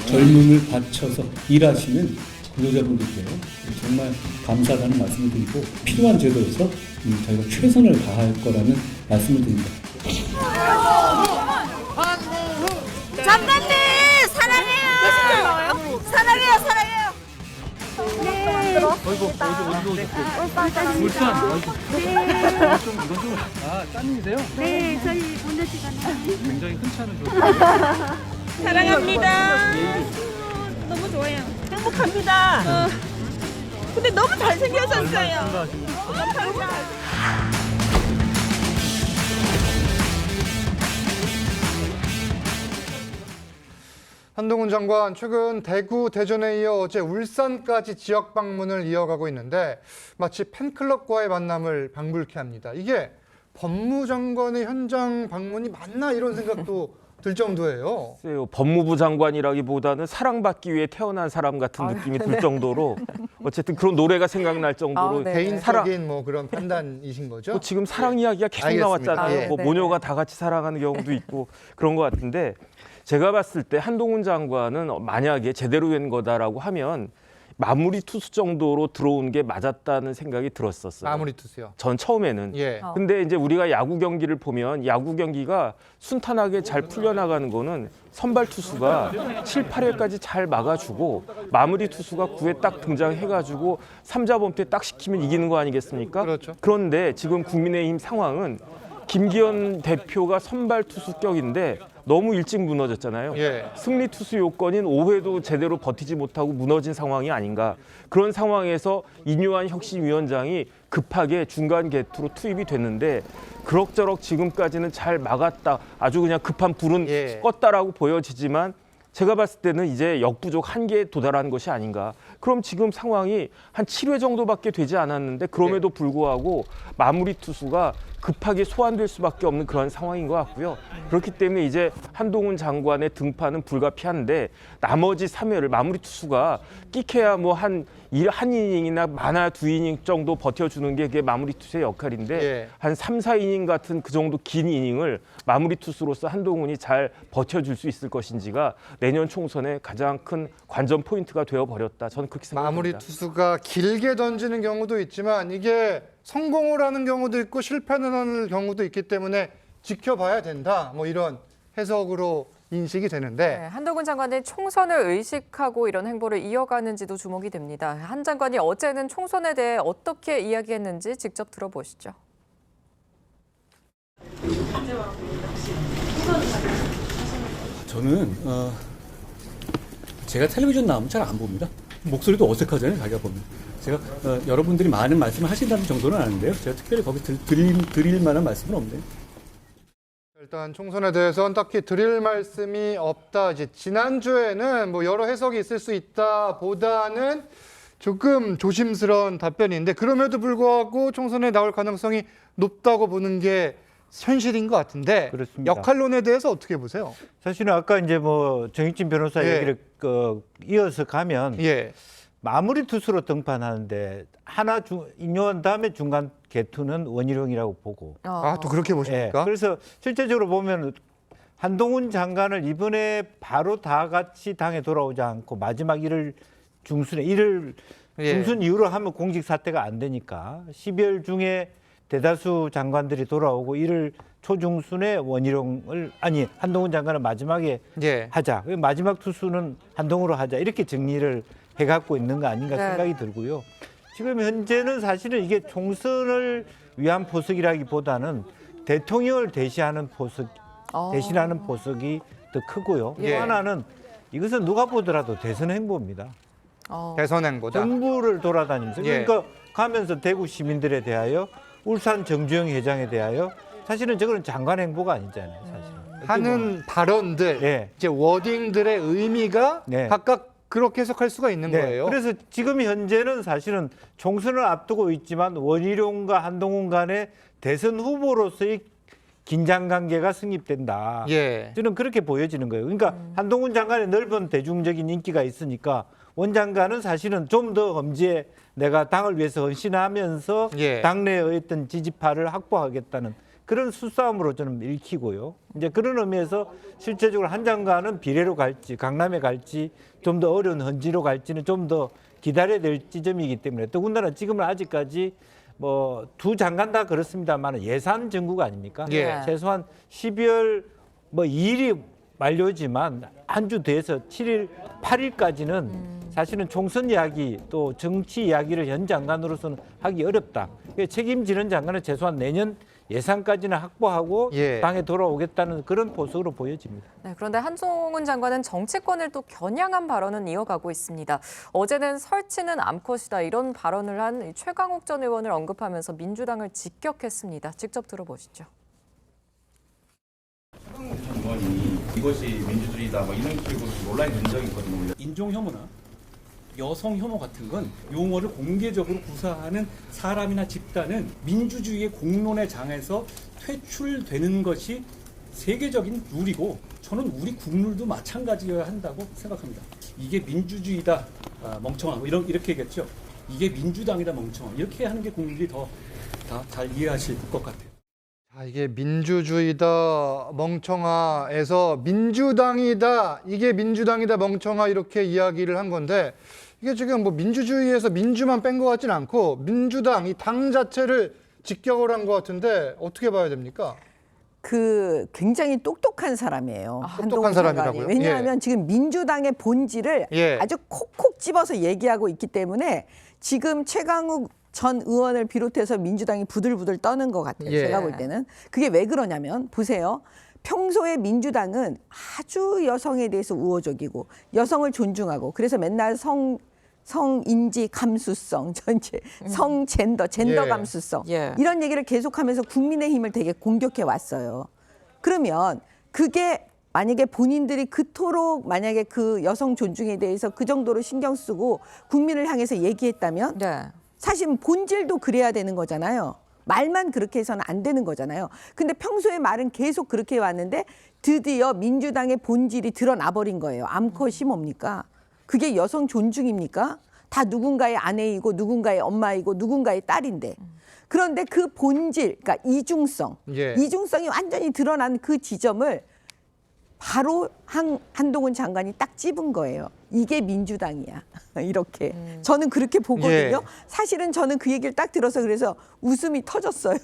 젊음을 바쳐서 일하시는 근로자분들께 정말 감사하다는 말씀을 드리고 필요한 제도에서 저희가 최선을 다할 거라는 말씀을 드립니다. 장관님 사랑해요. 사랑해요. 사랑해요. 네. 짠님이세요? 네, 저희 오늘 시간에 굉장히 흔찮은 사랑합니다. 너무 좋아요. 행복합니다. 근데 너무 잘생겨졌어요. 감사합니다. 한동훈 장관 최근 대구, 대전에 이어 어제 울산까지 지역 방문을 이어가고 있는데 마치 팬클럽과의 만남을 방불케 합니다. 이게 법무장관의 현장 방문이 맞나 이런 생각도 들 정도예요. 글쎄요, 법무부 장관이라기보다는 사랑받기 위해 태어난 사람 같은 느낌이 들 정도로 어쨌든 그런 노래가 생각날 정도로 네. 개인적인 뭐 그런 판단이신 거죠? 지금 사랑 이야기가 계속 알겠습니다. 나왔잖아요. 예. 뭐 네. 모녀가 다 같이 사랑하는 경우도 있고 그런 것 같은데 제가 봤을 때 한동훈 장관은 만약에 제대로 된 거다라고 하면 마무리 투수 정도로 들어온 게 맞았다는 생각이 들었었어요. 마무리 투수요. 전 처음에는. 예. 근데 이제 우리가 야구 경기를 보면 야구 경기가 순탄하게 잘 풀려나가는 거는 선발 투수가 7, 8회까지 잘 막아주고 마무리 투수가 9회 딱 등장해가지고 3자 범퇴 딱 시키면 이기는 거 아니겠습니까? 그렇죠. 그런데 지금 국민의힘 상황은 김기현 대표가 선발 투수격인데 너무 일찍 무너졌잖아요. 예. 승리 투수 요건인 5회도 제대로 버티지 못하고 무너진 상황이 아닌가. 그런 상황에서 인유한 혁신위원장이 급하게 중간 개투로 투입이 됐는데 그럭저럭 지금까지는 잘 막았다. 아주 그냥 급한 불은 예. 껐다라고 보여지지만 제가 봤을 때는 이제 역부족 한계에 도달한 것이 아닌가. 그럼 지금 상황이 한 7회 정도밖에 되지 않았는데 그럼에도 불구하고 마무리 투수가 급하게 소환될 수밖에 없는 그런 상황인 것 같고요. 그렇기 때문에 이제 한동훈 장관의 등판은 불가피한데 나머지 3회를 마무리 투수가 끼케야 뭐 한 이닝이나 많아 2이닝 정도 버텨주는 게 그게 마무리 투수의 역할인데 예. 한 3, 4이닝 같은 그 정도 긴 이닝을 마무리 투수로서 한동훈이 잘 버텨줄 수 있을 것인지가 내년 총선의 가장 큰 관전 포인트가 되어버렸다. 저는 그렇게 생각합니다. 마무리 투수가 길게 던지는 경우도 있지만 이게 성공을 하는 경우도 있고 실패는 하는 경우도 있기 때문에 지켜봐야 된다. 뭐 이런 해석으로 인식이 되는데 네, 한동훈 장관이 총선을 의식하고 이런 행보를 이어가는지도 주목이 됩니다. 한 장관이 어제는 총선에 대해 어떻게 이야기했는지 직접 들어보시죠. 저는 제가 텔레비전 나오면 잘 안 봅니다. 목소리도 어색하잖아요, 자기가 보면. 제가 여러분들이 많은 말씀을 하신다는 정도는 아는데요. 제가 특별히 거기 드릴 만한 말씀은 없네요. 일단 총선에 대해서는 딱히 드릴 말씀이 없다. 이제 지난주에는 뭐 여러 해석이 있을 수 있다 보다는 조금 조심스러운 답변인데 그럼에도 불구하고 총선에 나올 가능성이 높다고 보는 게 현실인 것 같은데 그렇습니다. 역할론에 대해서 어떻게 보세요? 사실은 아까 이제 뭐 정익진 변호사 예. 얘기를 이어서 가면 예. 마무리 투수로 등판하는데 인요한 다음에 중간 개투는 원희룡이라고 보고. 아, 또 그렇게 보십니까? 예, 그래서 실제적으로 보면 한동훈 장관을 이번에 바로 다 같이 당에 돌아오지 않고 마지막 1월 중순에 중순 이후로 하면 공직 사퇴가 안 되니까 12월 중에 대다수 장관들이 돌아오고 1월 초중순에 한동훈 장관을 마지막에 하자. 마지막 투수는 한동훈으로 하자. 이렇게 정리를 해갖고 있는 거 아닌가 생각이 들고요. 지금 현재는 사실은 이게 총선을 위한 포석이라기보다는 대통령을 대신하는 포석이 더 크고요. 또 하나는 이것은 누가 보더라도 대선 행보입니다. 대선 행보다. 정부를 돌아다니면서 그러니까 가면서 대구 시민들에 대하여 울산 정주영 회장에 대하여 사실은 저거는 장관 행보가 아니잖아요. 사실은. 하는 발언들, 이제 워딩들의 의미가 각각 그렇게 해석할 수가 있는 거예요. 그래서 지금 현재는 사실은 총선을 앞두고 있지만 원희룡과 한동훈 간의 대선 후보로서의 긴장 관계가 성립된다. 저는 그렇게 보여지는 거예요. 그러니까 한동훈 장관의 넓은 대중적인 인기가 있으니까 원 장관은 사실은 좀 더 엄지에 내가 당을 위해서 헌신하면서 당내의 어떤 지지파를 확보하겠다는 그런 수싸움으로 저는 읽히고요. 이제 그런 의미에서 실제적으로 한 장관은 비례로 갈지 강남에 갈지 좀 더 어려운 헌지로 갈지는 좀 더 기다려야 될 지점이기 때문에 더군다나 지금은 아직까지 뭐 두 장관 다 그렇습니다만 예산 정국가 아닙니까? 최소한 12월 뭐 2일이 만료지만 한 주 뒤에서 7일, 8일까지는 사실은 총선 이야기 또 정치 이야기를 현 장관으로서는 하기 어렵다. 책임지는 장관은 최소한 내년 예산까지는 확보하고 당에 돌아오겠다는 그런 포석으로 보여집니다. 네, 그런데 한동훈 장관은 정치권을 또 겨냥한 발언은 이어가고 있습니다. 어제는 설치는 암컷이다 이런 발언을 한 최강욱 전 의원을 언급하면서 민주당을 직격했습니다. 직접 들어보시죠. 최강욱 전 의원이 이것이 민주주의다 뭐 이런 식으로 논란이 된 적이 있거든요. 인종 혐오나 여성 혐오 같은 건 용어를 공개적으로 구사하는 사람이나 집단은 민주주의의 공론의 장에서 퇴출되는 것이 세계적인 룰이고 저는 우리 국룰도 마찬가지여야 한다고 생각합니다. 이게 민주주의다 멍청아 이렇게 얘기했죠. 이게 민주당이다 멍청아 이렇게 하는 게 국민들이 더 잘 이해하실 것 같아요. 이게 민주주의다 멍청아에서 민주당이다 이게 민주당이다 멍청아 이렇게 이야기를 한 건데 이게 지금 뭐 민주주의에서 민주만 뺀 것 같지는 않고 민주당 이 당 자체를 직격을 한 것 같은데 어떻게 봐야 됩니까? 굉장히 똑똑한 사람이에요. 똑똑한 사람이라고요? 왜냐하면 지금 민주당의 본질을 아주 콕콕 집어서 얘기하고 있기 때문에 지금 최강욱 전 의원을 비롯해서 민주당이 부들부들 떠는 것 같아요. 제가 볼 때는. 그게 왜 그러냐면 보세요. 평소에 민주당은 아주 여성에 대해서 우호적이고 여성을 존중하고 그래서 맨날 성인지 감수성, 젠더 감수성 이런 얘기를 계속하면서 국민의힘을 되게 공격해 왔어요. 그러면 그게 만약에 본인들이 그토록 만약에 그 여성 존중에 대해서 그 정도로 신경 쓰고 국민을 향해서 얘기했다면 네. 사실 본질도 그래야 되는 거잖아요. 말만 그렇게 해서는 안 되는 거잖아요. 근데 평소에 말은 계속 그렇게 왔는데 드디어 민주당의 본질이 드러나 버린 거예요. 암컷이 뭡니까? 그게 여성 존중입니까? 다 누군가의 아내이고 누군가의 엄마이고 누군가의 딸인데. 그런데 그 본질, 그러니까 이중성, 예. 이중성이 완전히 드러난 그 지점을 바로 한동훈 장관이 딱 찝은 거예요. 이게 민주당이야. 이렇게. 저는 그렇게 보거든요. 예. 사실은 저는 그 얘기를 딱 들어서 그래서 웃음이 터졌어요.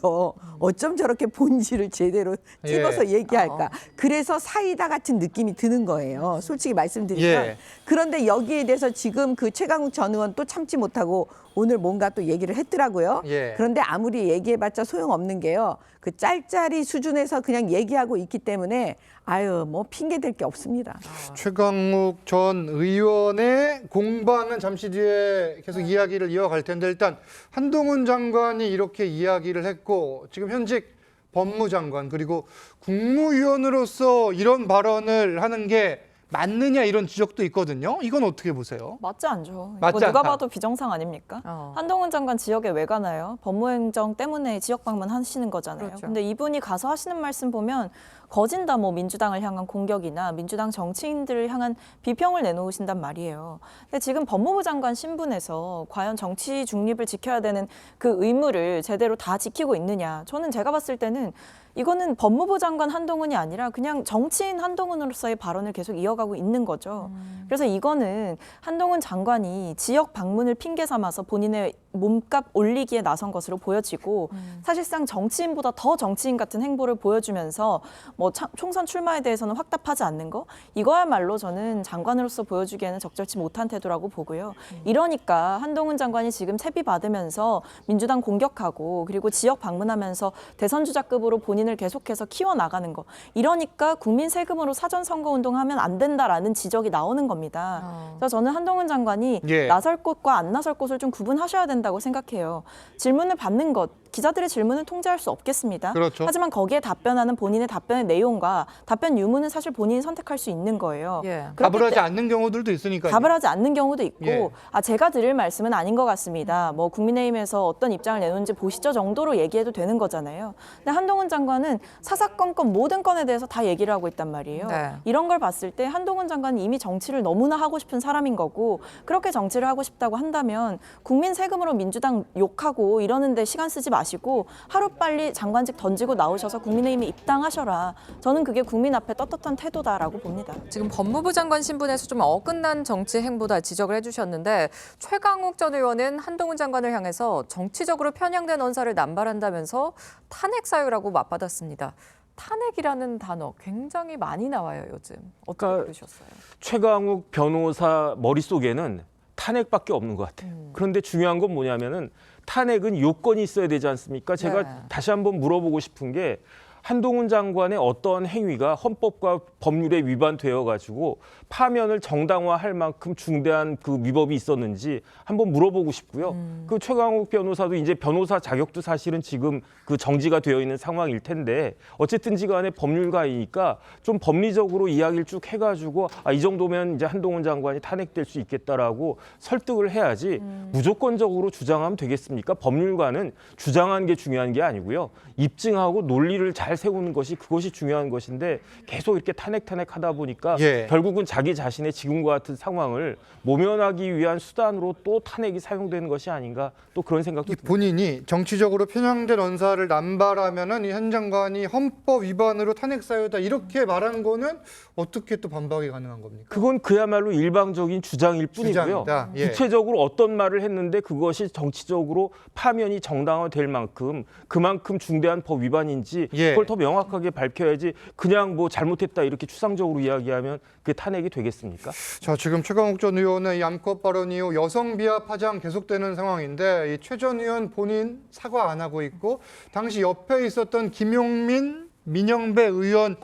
어쩜 저렇게 본질을 제대로 찝어서 예. 얘기할까. 그래서 사이다 같은 느낌이 드는 거예요. 솔직히 말씀드리면. 예. 그런데 여기에 대해서 지금 그 최강욱 전 의원 또 참지 못하고 오늘 뭔가 또 얘기를 했더라고요. 예. 그런데 아무리 얘기해봤자 소용없는 게요. 그 짤짤이 수준에서 그냥 얘기하고 있기 때문에 아유 뭐 핑계 댈 게 없습니다. 최강욱 전 의원의 공방은 잠시 뒤에 계속 이야기를 이어갈 텐데 일단 한동훈 장관이 이렇게 이야기를 했고 지금 현직 법무장관 그리고 국무위원으로서 이런 발언을 하는 게 맞느냐 이런 지적도 있거든요. 이건 어떻게 보세요? 맞지 않죠. 맞지 이거 누가 않다. 봐도 비정상 아닙니까? 한동훈 장관 지역에 왜 가나요? 법무행정 때문에 지역 방문하시는 거잖아요. 그렇죠. 근데 이분이 가서 하시는 말씀 보면 거진다 뭐 민주당을 향한 공격이나 민주당 정치인들을 향한 비평을 내놓으신단 말이에요. 근데 지금 법무부 장관 신분에서 과연 정치 중립을 지켜야 되는 그 의무를 제대로 다 지키고 있느냐. 저는 제가 봤을 때는 이거는 법무부 장관 한동훈이 아니라 그냥 정치인 한동훈으로서의 발언을 계속 이어가고 있는 거죠. 그래서 이거는 한동훈 장관이 지역 방문을 핑계 삼아서 본인의 몸값 올리기에 나선 것으로 보여지고 사실상 정치인보다 더 정치인 같은 행보를 보여주면서 뭐 총선 출마에 대해서는 확답하지 않는 거 이거야말로 저는 장관으로서 보여주기에는 적절치 못한 태도라고 보고요. 이러니까 한동훈 장관이 지금 세비 받으면서 민주당 공격하고 그리고 지역 방문하면서 대선 주자급으로 본인을 계속해서 키워나가는 거 이러니까 국민 세금으로 사전 선거운동하면 안 된다라는 지적이 나오는 겁니다. 그래서 저는 한동훈 장관이 예. 나설 곳과 안 나설 곳을 좀 구분하셔야 된다고 생각해요. 질문을 받는 것, 기자들의 질문을 통제할 수 없겠습니다. 그렇죠. 하지만 거기에 답변하는 본인의 답변의 내용과 답변 유무는 사실 본인이 선택할 수 있는 거예요. 예. 답을 하지 않는 경우들도 있으니까요. 답을 하지 않는 경우도 있고 예. 제가 드릴 말씀은 아닌 것 같습니다. 뭐 국민의힘에서 어떤 입장을 내놓는지 보시죠 정도로 얘기해도 되는 거잖아요. 근데 한동훈 장관은 사사건건 모든 건에 대해서 다 얘기를 하고 있단 말이에요. 네. 이런 걸 봤을 때 한동훈 장관은 이미 정치를 너무나 하고 싶은 사람인 거고 그렇게 정치를 하고 싶다고 한다면 국민 세금으로 민주당 욕하고 이러는데 시간 쓰지 마시고 하루빨리 장관직 던지고 나오셔서 국민의힘에 입당하셔라. 저는 그게 국민 앞에 떳떳한 태도다라고 봅니다. 지금 법무부 장관 신분에서 좀 어긋난 정치 행보다 지적을 해주셨는데 최강욱 전 의원은 한동훈 장관을 향해서 정치적으로 편향된 언사를 남발한다면서 탄핵 사유라고 맞받았습니다. 탄핵이라는 단어 굉장히 많이 나와요 요즘. 어떻게 그러니까 들으셨어요? 최강욱 변호사 머릿속에는 탄핵밖에 없는 것 같아요. 그런데 중요한 건 뭐냐면은 탄핵은 요건이 있어야 되지 않습니까? 제가 네. 다시 한번 물어보고 싶은 게 한동훈 장관의 어떤 행위가 헌법과 법률에 위반되어 가지고 파면을 정당화할 만큼 중대한 그 위법이 있었는지 한번 물어보고 싶고요. 그 최강욱 변호사도 이제 변호사 자격도 사실은 지금 그 정지가 되어 있는 상황일 텐데 어쨌든지 간에 법률가이니까 좀 법리적으로 이야기를 쭉 해가지고 이 정도면 이제 한동훈 장관이 탄핵될 수 있겠다라고 설득을 해야지 무조건적으로 주장하면 되겠습니까? 법률가는 주장하는 게 중요한 게 아니고요. 입증하고 논리를 잘 세우는 것이 그것이 중요한 것인데 계속 이렇게 탄핵하다 보니까 예. 결국은 자기 자신의 지금과 같은 상황을 모면하기 위한 수단으로 또 탄핵이 사용되는 것이 아닌가 또 그런 생각도 듭니다. 본인이 정치적으로 편향된 언사를 남발하면은 이 현 장관이 헌법 위반으로 탄핵 사유다 이렇게 말하는 거는 어떻게 또 반박이 가능한 겁니까? 그건 그야말로 일방적인 주장일 뿐이고요. 주장이다. 예. 구체적으로 어떤 말을 했는데 그것이 정치적으로 파면이 정당화될 만큼 그만큼 중대한 법 위반인지 예. 그걸 더 명확하게 밝혀야지 그냥 뭐 잘못했다 이렇게 추상적으로 이야기하면 그게 탄핵이 되겠습니까? 자, 지금 최강욱 전 의원의 이 암컷 발언 이후 여성 비하 파장 계속되는 상황인데 이 최 전 의원 본인 사과 안 하고 있고 당시 옆에 있었던 김용민, 민영배 의원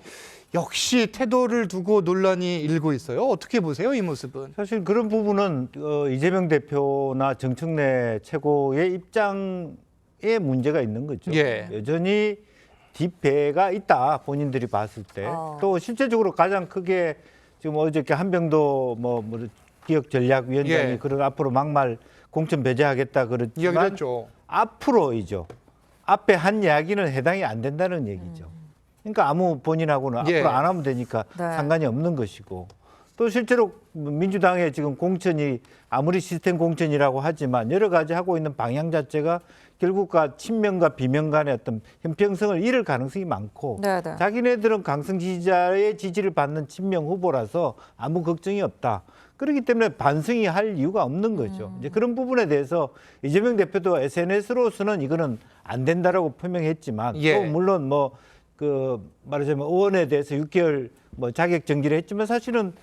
역시 태도를 두고 논란이 일고 있어요. 어떻게 보세요, 이 모습은? 사실 그런 부분은 이재명 대표나 정청래 최고의 입장에 문제가 있는 거죠. 예. 여전히 뒷배가 있다. 본인들이 봤을 때. 또 실제적으로 가장 크게 지금 어저께 한병도 뭐 기억전략위원장이 그런 앞으로 막말 공천 배제하겠다 그랬지만 했죠. 앞으로이죠. 앞에 한 이야기는 해당이 안 된다는 얘기죠. 그러니까 아무 본인하고는 앞으로 안 하면 되니까 상관이 없는 것이고 또 실제로 민주당의 지금 공천이 아무리 시스템 공천이라고 하지만 여러 가지 하고 있는 방향 자체가 결국과 친명과 비명 간의 어떤 형평성을 잃을 가능성이 많고 자기네들은 강성 지지자의 지지를 받는 친명 후보라서 아무 걱정이 없다. 그렇기 때문에 반성이 할 이유가 없는 거죠. 이제 그런 부분에 대해서 이재명 대표도 SNS로서는 이거는 안 된다라고 표명했지만 또 물론 말하자면 의원에 대해서 6개월 자격 정지를 했지만 사실은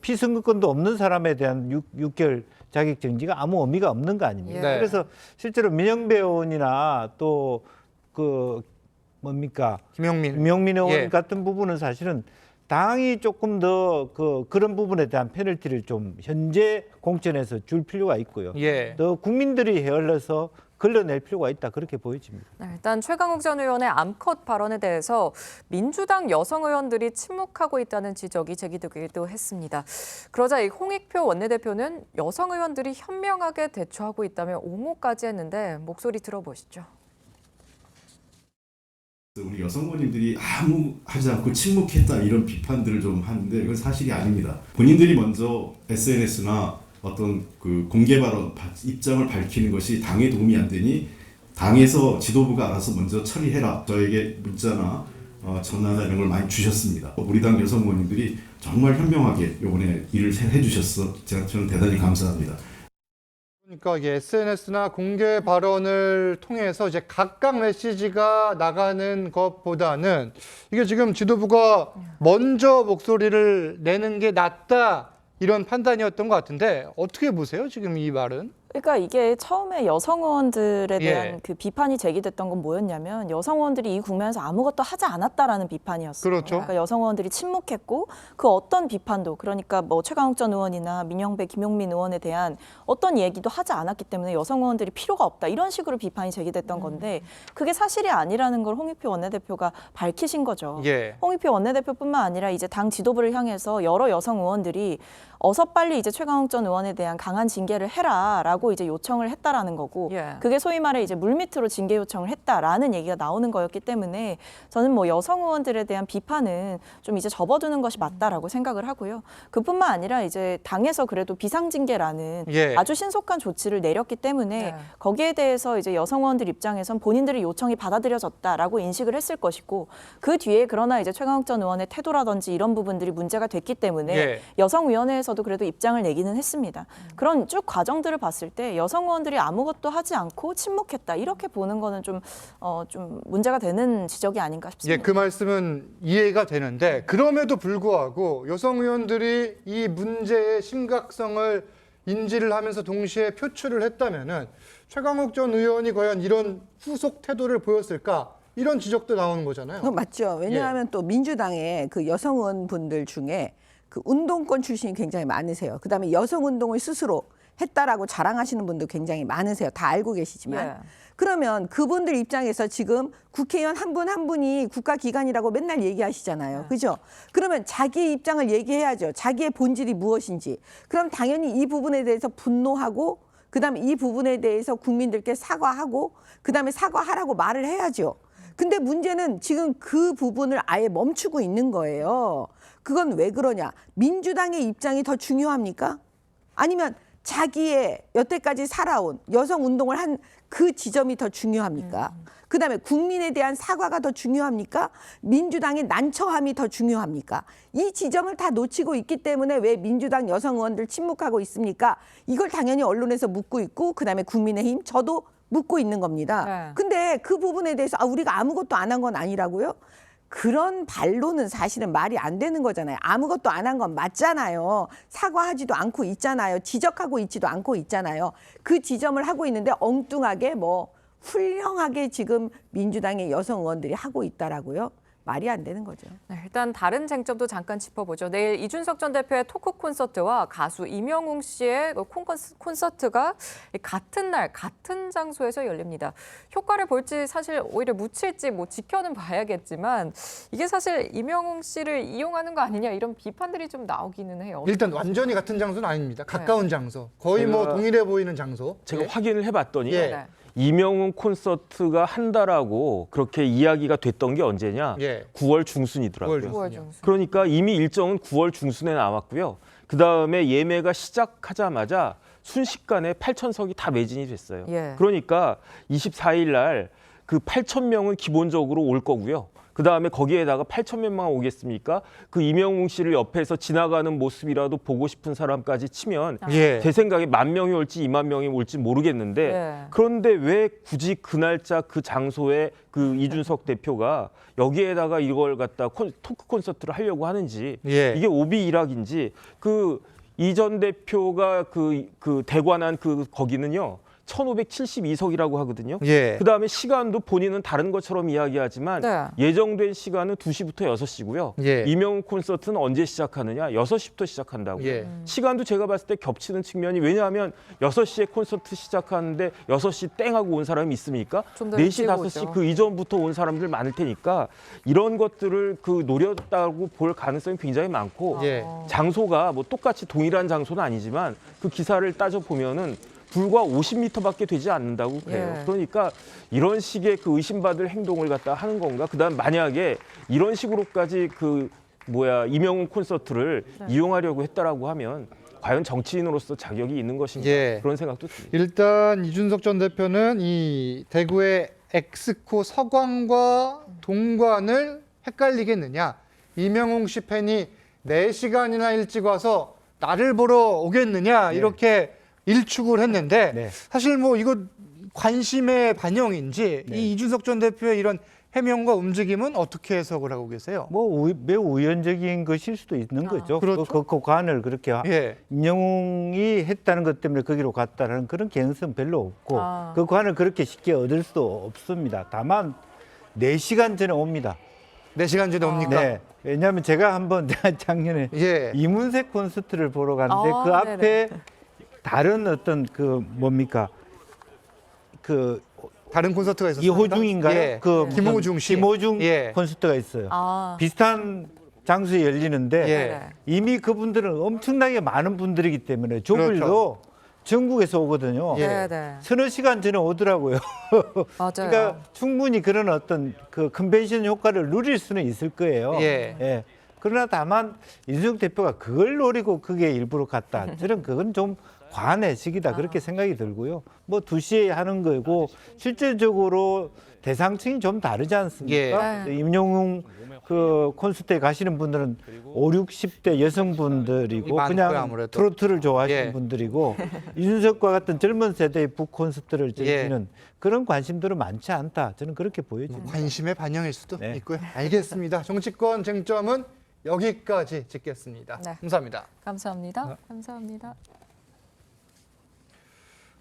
피선거권도 없는 사람에 대한 6개월 자격 정지가 아무 의미가 없는 거 아닙니까? 그래서 실제로 민영배 의원이나 또 김용민 의원 같은 부분은 사실은 당이 조금 더 그런 부분에 대한 페널티를 좀 현재 공천에서 줄 필요가 있고요. 더 국민들이 헤어려서 걸러낼 필요가 있다 그렇게 보여집니다. 일단 최강욱 전 의원의 암컷 발언에 대해서 민주당 여성 의원들이 침묵하고 있다는 지적이 제기되기도 했습니다. 그러자 이 홍익표 원내대표는 여성 의원들이 현명하게 대처하고 있다며 옹호까지 했는데 목소리 들어보시죠. 우리 여성 의원님들이 아무 하지 않고 침묵했다 이런 비판들을 좀 하는데 이건 사실이 아닙니다. 본인들이 먼저 SNS나 어떤 공개 발언, 입장을 밝히는 것이 당에 도움이 안 되니 당에서 지도부가 알아서 먼저 처리해라. 저에게 문자나 전화나 이런 걸 많이 주셨습니다. 우리 당 여성 의원님들이 정말 현명하게 이번에 일을 해주셔서 저는 대단히 감사합니다. 그러니까 이게 SNS나 공개 발언을 통해서 이제 각각 메시지가 나가는 것보다는 이게 지금 지도부가 먼저 목소리를 내는 게 낫다 이런 판단이었던 것 같은데 어떻게 보세요? 지금 이 말은? 그러니까 이게 처음에 여성 의원들에 대한 그 비판이 제기됐던 건 뭐였냐면 여성 의원들이 이 국면에서 아무것도 하지 않았다라는 비판이었어요. 그렇죠. 그러니까 여성 의원들이 침묵했고 그 어떤 비판도 그러니까 최강욱 전 의원이나 민영배, 김용민 의원에 대한 어떤 얘기도 하지 않았기 때문에 여성 의원들이 필요가 없다 이런 식으로 비판이 제기됐던 건데 그게 사실이 아니라는 걸 홍익표 원내대표가 밝히신 거죠. 홍익표 원내대표뿐만 아니라 이제 당 지도부를 향해서 여러 여성 의원들이 어서 빨리 이제 최강욱 전 의원에 대한 강한 징계를 해라라고 이제 요청을 했다라는 거고 그게 소위 말해 이제 물밑으로 징계 요청을 했다라는 얘기가 나오는 거였기 때문에 저는 여성 의원들에 대한 비판은 좀 이제 접어두는 것이 맞다라고 생각을 하고요. 그뿐만 아니라 이제 당에서 그래도 비상징계라는 아주 신속한 조치를 내렸기 때문에 거기에 대해서 이제 여성 의원들 입장에선 본인들의 요청이 받아들여졌다라고 인식을 했을 것이고 그 뒤에 그러나 이제 최강욱 전 의원의 태도라든지 이런 부분들이 문제가 됐기 때문에 여성위원회에서도 그래도 입장을 내기는 했습니다. 그런 쭉 과정들을 봤을 때 여성 의원들이 아무것도 하지 않고 침묵했다 이렇게 보는 거는 좀 문제가 되는 지적이 아닌가 싶습니다. 그 말씀은 이해가 되는데 그럼에도 불구하고 여성 의원들이 이 문제의 심각성을 인지를 하면서 동시에 표출을 했다면은 최강욱 전 의원이 과연 이런 후속 태도를 보였을까? 이런 지적도 나오는 거잖아요. 맞죠. 왜냐하면 또 민주당의 그 여성 의원분들 중에 그 운동권 출신이 굉장히 많으세요. 그다음에 여성 운동을 스스로 했다라고 자랑하시는 분도 굉장히 많으세요. 다 알고 계시지만. 그러면 그분들 입장에서 지금 국회의원 한 분 한 분이 국가기관이라고 맨날 얘기하시잖아요. 그죠? 그러면 자기 입장을 얘기해야죠. 자기의 본질이 무엇인지. 그럼 당연히 이 부분에 대해서 분노하고 그다음에 이 부분에 대해서 국민들께 사과하고 그다음에 사과하라고 말을 해야죠. 근데 문제는 지금 그 부분을 아예 멈추고 있는 거예요. 그건 왜 그러냐? 민주당의 입장이 더 중요합니까? 아니면 자기의 여태까지 살아온 여성 운동을 한 그 지점이 더 중요합니까? 그다음에 국민에 대한 사과가 더 중요합니까? 민주당의 난처함이 더 중요합니까? 이 지점을 다 놓치고 있기 때문에 왜 민주당 여성 의원들 침묵하고 있습니까? 이걸 당연히 언론에서 묻고 있고 그다음에 국민의힘 저도 묻고 있는 겁니다. 근데 그 부분에 대해서 우리가 아무것도 안 한 건 아니라고요? 그런 반론은 사실은 말이 안 되는 거잖아요. 아무것도 안 한 건 맞잖아요. 사과하지도 않고 있잖아요. 지적하고 있지도 않고 있잖아요. 그 지점을 하고 있는데 엉뚱하게 훌륭하게 지금 민주당의 여성 의원들이 하고 있다라고요. 말이 안 되는 거죠. 네, 일단 다른 쟁점도 잠깐 짚어보죠. 내일 이준석 전 대표의 토크 콘서트와 가수 이명웅 씨의 콘서트가 같은 날 같은 장소에서 열립니다. 효과를 볼지 사실 오히려 묻힐지 뭐 지켜는 봐야겠지만 이게 사실 이명웅 씨를 이용하는 거 아니냐 이런 비판들이 좀 나오기는 해요. 일단 완전히 같은 장소는 아닙니다. 가까운 장소, 거의 뭐 동일해 보이는 장소. 제가 예. 확인을 해봤더니 예. 이명웅 콘서트가 한다라고 그렇게 이야기가 됐던 게 언제냐? 예. 9월 중순이더라고요. 9월 중순. 그러니까 이미 일정은 9월 중순에 나왔고요. 그다음에 예매가 시작하자마자 순식간에 8,000석이 다 매진이 됐어요. 예. 그러니까 24일 날 그 8,000명은 기본적으로 올 거고요. 그다음에 거기에다가 8,000명만 오겠습니까? 그 이명웅 씨를 옆에서 지나가는 모습이라도 보고 싶은 사람까지 치면 예. 제 생각에 10,000명이 올지 20,000명이 올지 모르겠는데 예. 그런데 왜 굳이 그 날짜 그 장소에 그 이준석 대표가 여기에다가 이걸 갖다 토크 콘서트를 하려고 하는지 예. 이게 오비일학인지 그 이 전 대표가 그 대관한 거기는요 1,572석이라고 하거든요. 예. 그다음에 시간도 본인은 다른 것처럼 이야기하지만 네. 예정된 시간은 2시부터 6시고요. 예. 이명웅 콘서트는 언제 시작하느냐? 6시부터 시작한다고. 예. 시간도 제가 봤을 때 겹치는 측면이 왜냐하면 6시에 콘서트 시작하는데 6시 땡하고 온 사람이 있습니까? 좀더 4시, 일찍 5시 오죠. 그 이전부터 온 사람들 많을 테니까 이런 것들을 노렸다고 볼 가능성이 굉장히 많고 예. 장소가 뭐 똑같이 동일한 장소는 아니지만 그 기사를 따져보면은 불과 50m밖에 되지 않는다고 그래요. 예. 그러니까 이런 식의 그 의심받을 행동을 갖다 하는 건가? 그다음 만약에 이런 식으로까지 이명웅 콘서트를 이용하려고 했다라고 하면 과연 정치인으로서 자격이 있는 것인가? 예. 그런 생각도 듭니다. 일단 이준석 전 대표는 이 대구의 엑스코 서광과 동관을 헷갈리겠느냐. 이명웅 씨 팬이 4시간이나 일찍 와서 나를 보러 오겠느냐 이렇게 일축을 했는데 네. 사실 뭐 이거 관심의 반영인지 이 이준석 전 대표의 이런 해명과 움직임은 어떻게 해석을 하고 계세요? 뭐 매우 우연적인 것일 수도 있는 거죠. 그렇죠. 그 관을 그렇게 예. 임영웅이 했다는 것 때문에 거기로 갔다는 그런 개연성 별로 없고 그 관을 그렇게 쉽게 얻을 수도 없습니다. 다만 4시간 전에 옵니다. 4시간 전에 옵니까? 네. 왜냐하면 제가 한번 작년에 예. 이문세 콘서트를 보러 갔는데 아, 그 앞에 네네. 다른 어떤 다른 콘서트가 있었어요. 이호중인가요? 예. 김호중 씨. 김호중 예. 콘서트가 있어요. 아. 비슷한 장소에 열리는데 예. 이미 그분들은 엄청나게 많은 분들이기 때문에 조글도 그렇죠. 전국에서 오거든요. 예. 네, 네. 서너 시간 전에 오더라고요. 맞아요. 그러니까 충분히 그런 어떤 그 컨벤션 효과를 누릴 수는 있을 거예요. 예. 그러나 다만 이준석 대표가 그걸 노리고 그게 일부러 갔다. 저는 그건 좀 과내식이다 그렇게 생각이 들고요. 뭐 2시에 하는 거고 실질적으로 대상층이 좀 다르지 않습니까? 예. 임영웅 그 콘서트에 가시는 분들은 5, 60대 여성분들이고 많고요, 그냥 아무래도. 트로트를 좋아하시는 예. 분들이고 이준석과 같은 젊은 세대의 북 콘서트를 즐기는 그런 관심들은 많지 않다. 저는 그렇게 보여집니다. 관심의 반영일 수도 네. 있고요. 알겠습니다. 정치권 쟁점은 여기까지 짓겠습니다. 네. 감사합니다. 감사합니다. 감사합니다.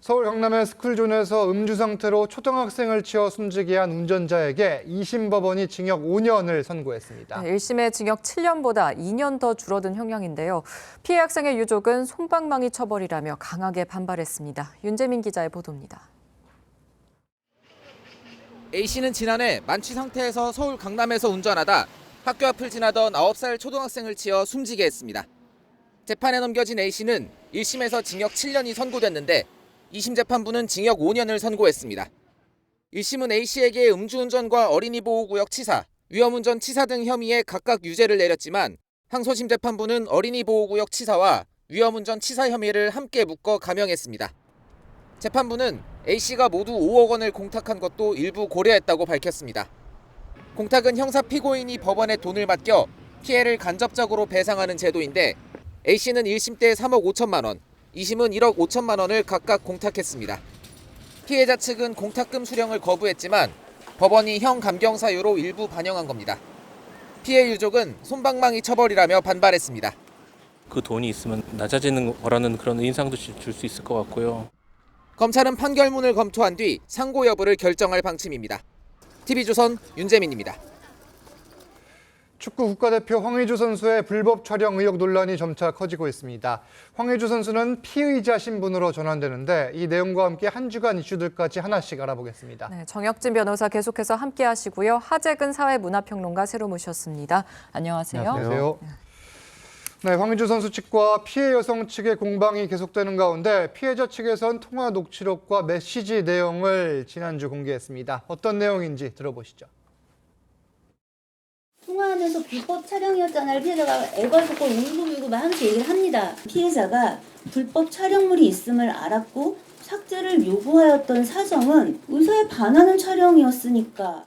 서울 강남의 스쿨존에서 음주 상태로 초등학생을 치어 숨지게 한 운전자에게 2심 법원이 징역 5년을 선고했습니다. 1심의 징역 7년보다 2년 더 줄어든 형량인데요. 피해 학생의 유족은 솜방망이 처벌이라며 강하게 반발했습니다. 윤재민 기자의 보도입니다. A씨는 지난해 만취 상태에서 서울 강남에서 운전하다 학교 앞을 지나던 9살 초등학생을 치어 숨지게 했습니다. 재판에 넘겨진 A씨는 1심에서 징역 7년이 선고됐는데 2심 재판부는 징역 5년을 선고했습니다. 1심은 A씨에게 음주운전과 어린이 보호구역 치사, 위험운전 치사 등 혐의에 각각 유죄를 내렸지만 항소심 재판부는 어린이 보호구역 치사와 위험운전 치사 혐의를 함께 묶어 감형했습니다. 재판부는 A씨가 모두 5억 원을 공탁한 것도 일부 고려했다고 밝혔습니다. 공탁은 형사 피고인이 법원에 돈을 맡겨 피해를 간접적으로 배상하는 제도인데 A씨는 1심 때 3억 5천만 원, 2심은 1억 5천만 원을 각각 공탁했습니다. 피해자 측은 공탁금 수령을 거부했지만 법원이 형 감경 사유로 일부 반영한 겁니다. 피해 유족은 솜방망이 처벌이라며 반발했습니다. 그 돈이 있으면 낮아지는 거라는 그런 인상도 줄 수 있을 것 같고요. 검찰은 판결문을 검토한 뒤 상고 여부를 결정할 방침입니다. TV조선 윤재민입니다. 축구 국가대표 황의조 선수의 불법 촬영 의혹 논란이 점차 커지고 있습니다. 황의조 선수는 피의자 신분으로 전환되는데 이 내용과 함께 한 주간 이슈들까지 하나씩 알아보겠습니다. 네, 정혁진 변호사 계속해서 함께하시고요. 하재근 사회문화평론가 새로 모셨습니다. 안녕하세요. 안녕하세요. 네, 황의조 선수 측과 피해 여성 측의 공방이 계속되는 가운데 피해자 측에선 통화 녹취록과 메시지 내용을 지난주 공개했습니다. 어떤 내용인지 들어보시죠. 통화하면서 불법 촬영이었잖아요. 피해자가 애걸복걸 울고불고 막 하면서 얘기를 합니다. 피해자가 불법 촬영물이 있음을 알았고 삭제를 요구하였던 사정은 의사에 반하는 촬영이었으니까.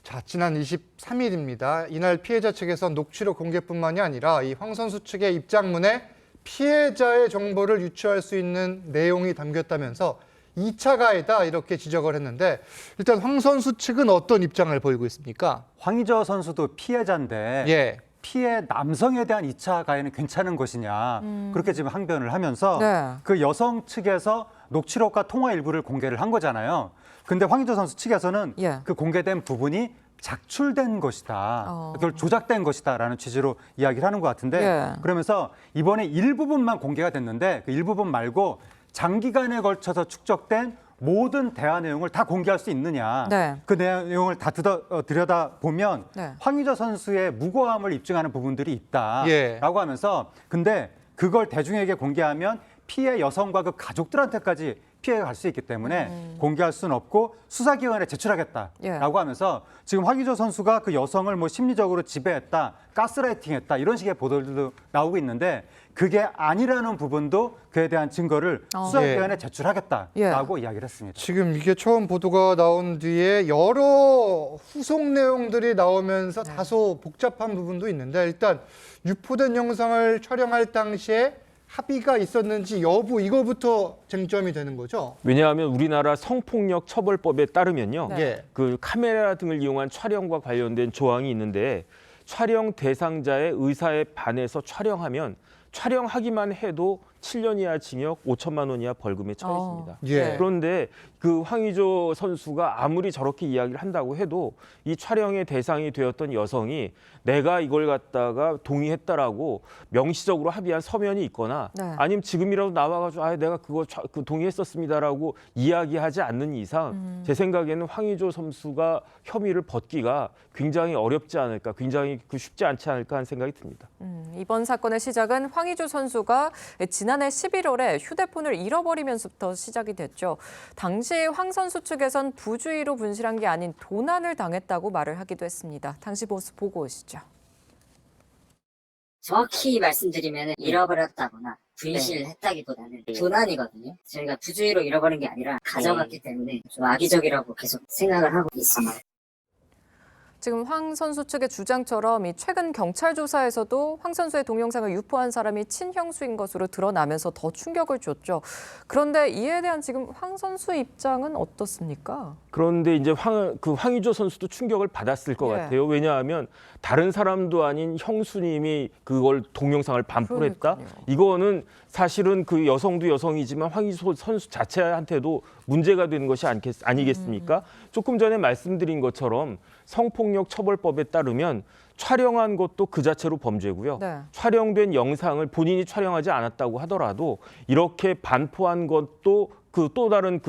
자, 지난 23일입니다. 이날 피해자 측에선 녹취록 공개뿐만이 아니라 이 황 선수 측의 입장문에 피해자의 정보를 유추할 수 있는 내용이 담겼다면서 2차 가해다 이렇게 지적을 했는데 일단 황 선수 측은 어떤 입장을 보이고 있습니까? 황의조 선수도 피해자인데 피해 남성에 대한 2차 가해는 괜찮은 것이냐 그렇게 지금 항변을 하면서 그 여성 측에서 녹취록과 통화 일부를 공개를 한 거잖아요. 근데 황의조 선수 측에서는 그 공개된 부분이 작출된 것이다. 그걸 조작된 것이다라는 취지로 이야기를 하는 것 같은데 그러면서 이번에 일부분만 공개가 됐는데 그 일부분 말고 장기간에 걸쳐서 축적된 모든 대화 내용을 다 공개할 수 있느냐. 그 내용을 다 들여다보면 황의조 선수의 무고함을 입증하는 부분들이 있다라고 하면서 근데 그걸 대중에게 공개하면 피해 여성과 그 가족들한테까지 피해가 갈 수 있기 때문에 공개할 수는 없고 수사기관에 제출하겠다라고 하면서 지금 황의조 선수가 그 여성을 뭐 심리적으로 지배했다, 가스라이팅했다 이런 식의 보도들도 나오고 있는데 그게 아니라는 부분도 그에 대한 증거를 수사기관에 제출하겠다라고 이야기를 했습니다. 지금 이게 처음 보도가 나온 뒤에 여러 후속 내용들이 나오면서 다소 복잡한 부분도 있는데 일단 유포된 영상을 촬영할 당시에 합의가 있었는지 여부 이거부터 쟁점이 되는 거죠? 왜냐하면 우리나라 성폭력 처벌법에 따르면요. 그 카메라 등을 이용한 촬영과 관련된 조항이 있는데 촬영 대상자의 의사에 반해서 촬영하면 촬영하기만 해도 7년 이하 징역 5천만 원 이하 벌금에 처해 있습니다. 그런데 그 황의조 선수가 아무리 저렇게 이야기를 한다고 해도 이 촬영의 대상이 되었던 여성이 내가 이걸 갖다가 동의했다라고 명시적으로 합의한 서면이 있거나 아니면 지금이라도 나와가지고 내가 그거 동의했었습니다라고 이야기하지 않는 이상 제 생각에는 황의조 선수가 혐의를 벗기가 굉장히 어렵지 않을까, 굉장히 쉽지 않지 않을까 하는 생각이 듭니다. 이번 사건의 시작은 황의조 선수가 지난해 11월에 휴대폰을 잃어버리면서부터 시작이 됐죠. 당시 황 선수 측에선 부주의로 분실한 게 아닌 도난을 당했다고 말을 하기도 했습니다. 당시 모습 보고 오시죠. 정확히 말씀드리면 잃어버렸다거나 분실했다기보다는 도난이거든요. 저희가 부주의로 잃어버린 게 아니라 가져갔기 때문에 좀 악의적이라고 계속 생각을 하고 있습니다. 지금 황 선수 측의 주장처럼 최근 경찰 조사에서도 황 선수의 동영상을 유포한 사람이 친형수인 것으로 드러나면서 더 충격을 줬죠. 그런데 이에 대한 지금 황 선수 입장은 어떻습니까? 그런데 이제 황의조 선수도 충격을 받았을 것 같아요. 왜냐하면 다른 사람도 아닌 형수님이 그걸 동영상을 반포했다. 이거는 사실은 그 여성도 여성이지만 황의조 선수 자체한테도 문제가 되는 것이 아니겠습니까? 조금 전에 말씀드린 것처럼 성폭력 처벌법에 따르면 촬영한 것도 그 자체로 범죄고요. 촬영된 영상을 본인이 촬영하지 않았다고 하더라도 이렇게 반포한 것도 또 다른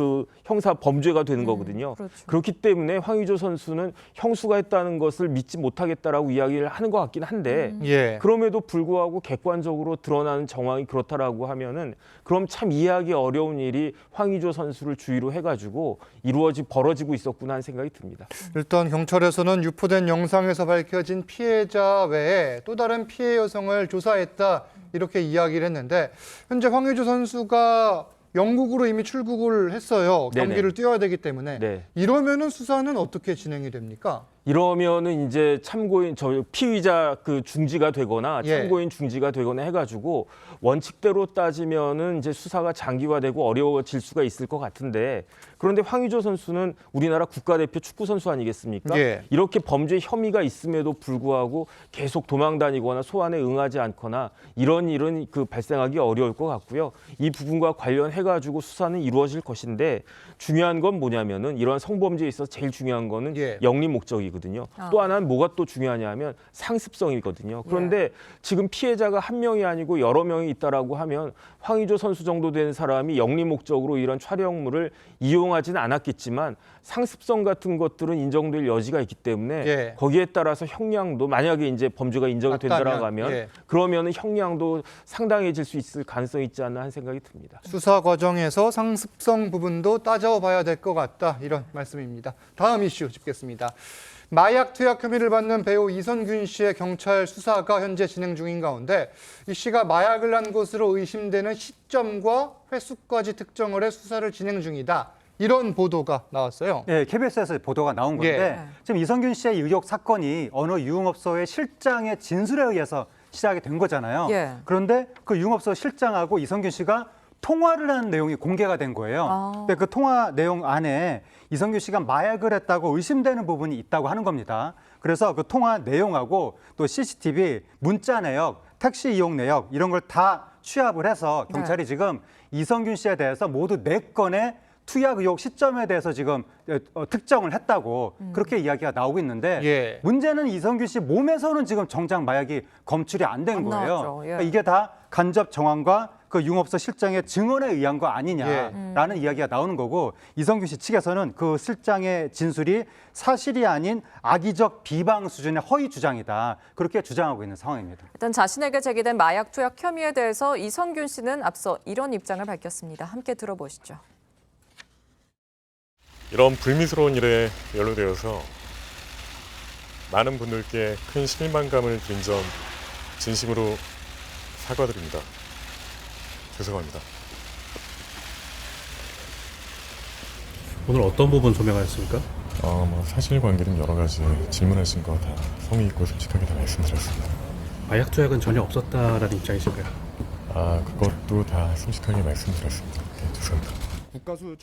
형사 범죄가 되는 거거든요. 그렇기 때문에 황의조 선수는 형수가 했다는 것을 믿지 못하겠다라고 이야기를 하는 것 같긴 한데 그럼에도 불구하고 객관적으로 드러나는 정황이 그렇다라고 하면은 그럼 참 이해하기 어려운 일이 황의조 선수를 주의로 해가지고 벌어지고 있었구나 하는 생각이 듭니다. 일단 경찰에서는 유포된 영상에서 밝혀진 피해자 외에 또 다른 피해 여성을 조사했다 이렇게 이야기를 했는데 현재 황의조 선수가 영국으로 이미 출국을 했어요. 경기를 뛰어야 되기 때문에. 이러면은 수사는 어떻게 진행이 됩니까? 이러면은 이제 참고인 피의자 중지가 되거나 참고인 중지가 되거나 해가지고 원칙대로 따지면은 이제 수사가 장기화되고 어려워질 수가 있을 것 같은데 그런데 황의조 선수는 우리나라 국가대표 축구 선수 아니겠습니까? 이렇게 범죄 혐의가 있음에도 불구하고 계속 도망다니거나 소환에 응하지 않거나 이런 일은 발생하기 어려울 것 같고요. 이 부분과 관련해가지고 수사는 이루어질 것인데 중요한 건 뭐냐면은 이런 성범죄에 있어서 제일 중요한 거는 영리 목적이거든요. 문제거든요. 또 하나는 뭐가 또 중요하냐면 상습성이거든요. 그런데 지금 피해자가 한 명이 아니고 여러 명이 있다라고 하면 황의조 선수 정도 되는 사람이 영리 목적으로 이런 촬영물을 이용하지는 않았겠지만 상습성 같은 것들은 인정될 여지가 있기 때문에 거기에 따라서 형량도 만약에 이제 범죄가 인정이 된다라고 하면 그러면은 형량도 상당해질 수 있을 가능성이 있지 않나 하는 생각이 듭니다. 수사 과정에서 상습성 부분도 따져봐야 될 것 같다 이런 말씀입니다. 다음 이슈 짚겠습니다. 마약 투약 혐의를 받는 배우 이선균 씨의 경찰 수사가 현재 진행 중인 가운데 이 씨가 마약을 한 것으로 의심되는 시점과 횟수까지 특정을 해 수사를 진행 중이다. 이런 보도가 나왔어요. 네, KBS에서 보도가 나온 건데 지금 이선균 씨의 의혹 사건이 어느 유흥업소의 실장의 진술에 의해서 시작이 된 거잖아요. 그런데 그 유흥업소 실장하고 이선균 씨가 통화를 하는 내용이 공개가 된 거예요. 근데 그 통화 내용 안에 이선균 씨가 마약을 했다고 의심되는 부분이 있다고 하는 겁니다. 그래서 그 통화 내용하고 또 CCTV, 문자 내역, 택시 이용 내역 이런 걸 다 취합을 해서 경찰이 지금 이선균 씨에 대해서 모두 4건의 투약 의혹 시점에 대해서 지금 특정을 했다고 그렇게 이야기가 나오고 있는데 문제는 이선균 씨 몸에서는 지금 정작 마약이 검출이 안 된 거예요. 그러니까 이게 다 간접 정황과 그 유흥업소 실장의 증언에 의한 거 아니냐라는 이야기가 나오는 거고 이선균 씨 측에서는 그 실장의 진술이 사실이 아닌 악의적 비방 수준의 허위 주장이다. 그렇게 주장하고 있는 상황입니다. 일단 자신에게 제기된 마약 투약 혐의에 대해서 이선균 씨는 앞서 이런 입장을 밝혔습니다. 함께 들어보시죠. 이런 불미스러운 일에 연루되어서 많은 분들께 큰 실망감을 드린 점 진심으로 사과드립니다. 죄송합니다. 오늘 어떤 부분 조명하셨습니까? 사실관계는 여러 가지 질문하신 거 다 성의 있고 솔직하게 다 말씀드렸습니다. 마약 투약은 전혀 없었다라는 입장이신가요? 그것도 다 솔직하게 말씀드렸습니다. 죄송합니다. 국가수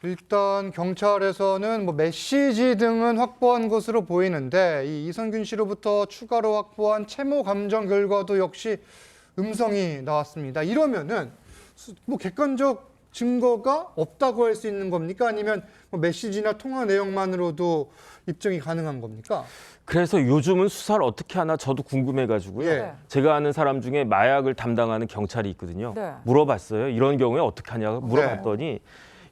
일단 경찰에서는 메시지 등은 확보한 것으로 보이는데 이 이선균 씨로부터 추가로 확보한 채모 감정 결과도 역시 음성이 나왔습니다. 이러면은 객관적 증거가 없다고 할 수 있는 겁니까? 아니면 메시지나 통화 내용만으로도 입증이 가능한 겁니까? 그래서 요즘은 수사를 어떻게 하나 저도 궁금해가지고요. 제가 아는 사람 중에 마약을 담당하는 경찰이 있거든요. 물어봤어요. 이런 경우에 어떻게 하냐고 물어봤더니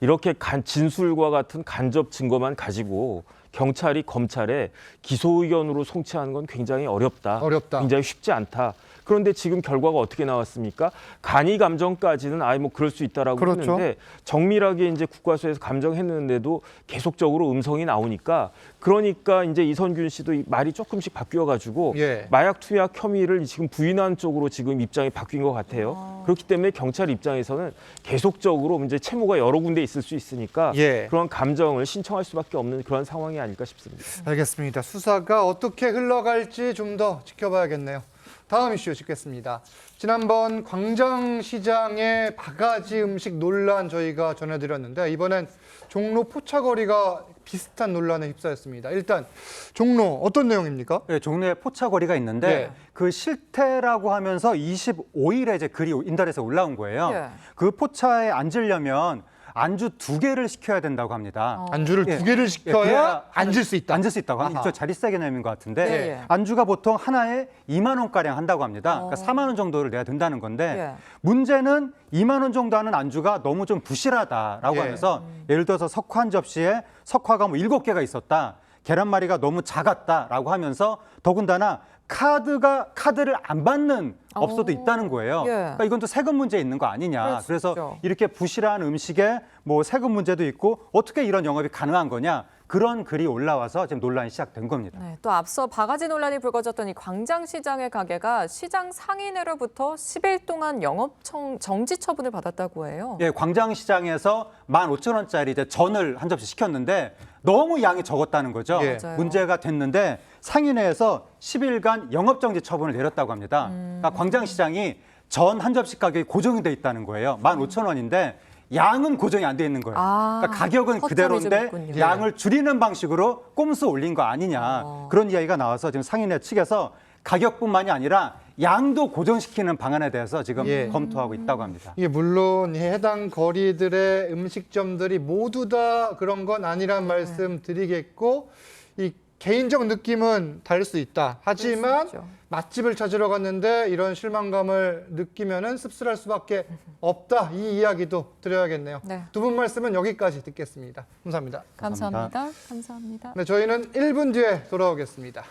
이렇게 진술과 같은 간접 증거만 가지고 경찰이 검찰에 기소 의견으로 송치하는 건 굉장히 어렵다. 굉장히 쉽지 않다. 그런데 지금 결과가 어떻게 나왔습니까? 간이 감정까지는 그럴 수 있다라고 했는데 정밀하게 이제 국과수에서 감정했는데도 계속적으로 음성이 나오니까 그러니까 이제 이선균 씨도 말이 조금씩 바뀌어가지고 마약 투약 혐의를 지금 부인한 쪽으로 지금 입장이 바뀐 것 같아요. 그렇기 때문에 경찰 입장에서는 계속적으로 이제 채무가 여러 군데 있을 수 있으니까 그런 감정을 신청할 수밖에 없는 그런 상황이 아닐까 싶습니다. 알겠습니다. 수사가 어떻게 흘러갈지 좀 더 지켜봐야겠네요. 다음 이슈 짚겠습니다. 지난번 광장시장의 바가지 음식 논란 저희가 전해드렸는데 이번엔 종로 포차거리가 비슷한 논란에 휩싸였습니다. 일단 종로 어떤 내용입니까? 네, 종로에 포차거리가 있는데 그 실태라고 하면서 25일에 이제 글이 인터넷에 올라온 거예요. 그 포차에 앉으려면 안주 2개를 시켜야 된다고 합니다. 안주를 2개를 시켜야 앉을 수 있다. 앉을 수 있다고 합니다. 자릿세 개념인 것 같은데 안주가 보통 하나에 2만 원가량 한다고 합니다. 그러니까 4만 원 정도를 내야 된다는 건데 문제는 2만 원 정도 하는 안주가 너무 좀 부실하다라고 하면서 예를 들어서 석화 한 접시에 석화가 7개가 있었다. 계란말이가 너무 작았다라고 하면서 더군다나 카드를 안 받는 업소도 있다는 거예요. 그러니까 이건 또 세금 문제 있는 거 아니냐. 그래서 이렇게 부실한 음식에 세금 문제도 있고 어떻게 이런 영업이 가능한 거냐. 그런 글이 올라와서 지금 논란이 시작된 겁니다. 또 앞서 바가지 논란이 불거졌던 이 광장시장의 가게가 시장 상인회로부터 10일 동안 영업 정지 처분을 받았다고 해요. 광장시장에서 15,000원짜리 이제 전을 한 접시 시켰는데 너무 양이 적었다는 거죠. 문제가 됐는데 상인회에서 10일간 영업정지 처분을 내렸다고 합니다. 그러니까 광장시장이 전 한 접시 가격이 고정이 돼 있다는 거예요. 15,000원인데 양은 고정이 안 돼 있는 거예요. 그러니까 가격은 그대로인데 양을 줄이는 방식으로 꼼수 올린 거 아니냐. 그런 이야기가 나와서 지금 상인회 측에서 가격뿐만이 아니라 양도 고정시키는 방안에 대해서 지금 검토하고 있다고 합니다. 이게 물론 해당 거리들의 음식점들이 모두 다 그런 건 아니란 말씀 드리겠고 이 개인적 느낌은 다를 수 있다. 하지만 맛집을 찾으러 갔는데 이런 실망감을 느끼면은 씁쓸할 수밖에 없다. 이 이야기도 드려야겠네요. 네. 두 분 말씀은 여기까지 듣겠습니다. 감사합니다. 감사합니다. 네, 저희는 1분 뒤에 돌아오겠습니다.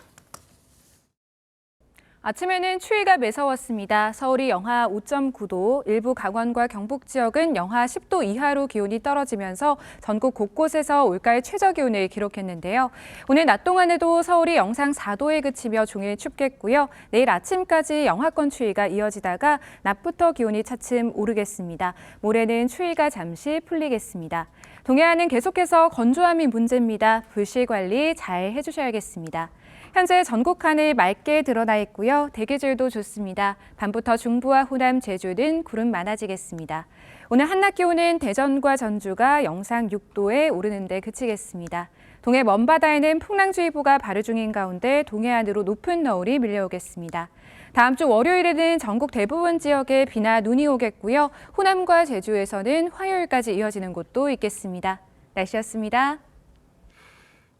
아침에는 추위가 매서웠습니다. 서울이 영하 5.9도, 일부 강원과 경북 지역은 영하 10도 이하로 기온이 떨어지면서 전국 곳곳에서 올가을 최저 기온을 기록했는데요. 오늘 낮 동안에도 서울이 영상 4도에 그치며 종일 춥겠고요. 내일 아침까지 영하권 추위가 이어지다가 낮부터 기온이 차츰 오르겠습니다. 모레는 추위가 잠시 풀리겠습니다. 동해안은 계속해서 건조함이 문제입니다. 불씨 관리 잘 해주셔야겠습니다. 현재 전국 하늘 맑게 드러나 있고요. 대기질도 좋습니다. 밤부터 중부와 호남, 제주는 구름 많아지겠습니다. 오늘 한낮 기온은 대전과 전주가 영상 6도에 오르는 데 그치겠습니다. 동해 먼바다에는 풍랑주의보가 발효 중인 가운데 동해안으로 높은 너울이 밀려오겠습니다. 다음 주 월요일에는 전국 대부분 지역에 비나 눈이 오겠고요. 호남과 제주에서는 화요일까지 이어지는 곳도 있겠습니다. 날씨였습니다.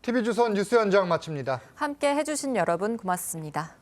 TV조선 뉴스 현장 마칩니다. 함께 해주신 여러분 고맙습니다.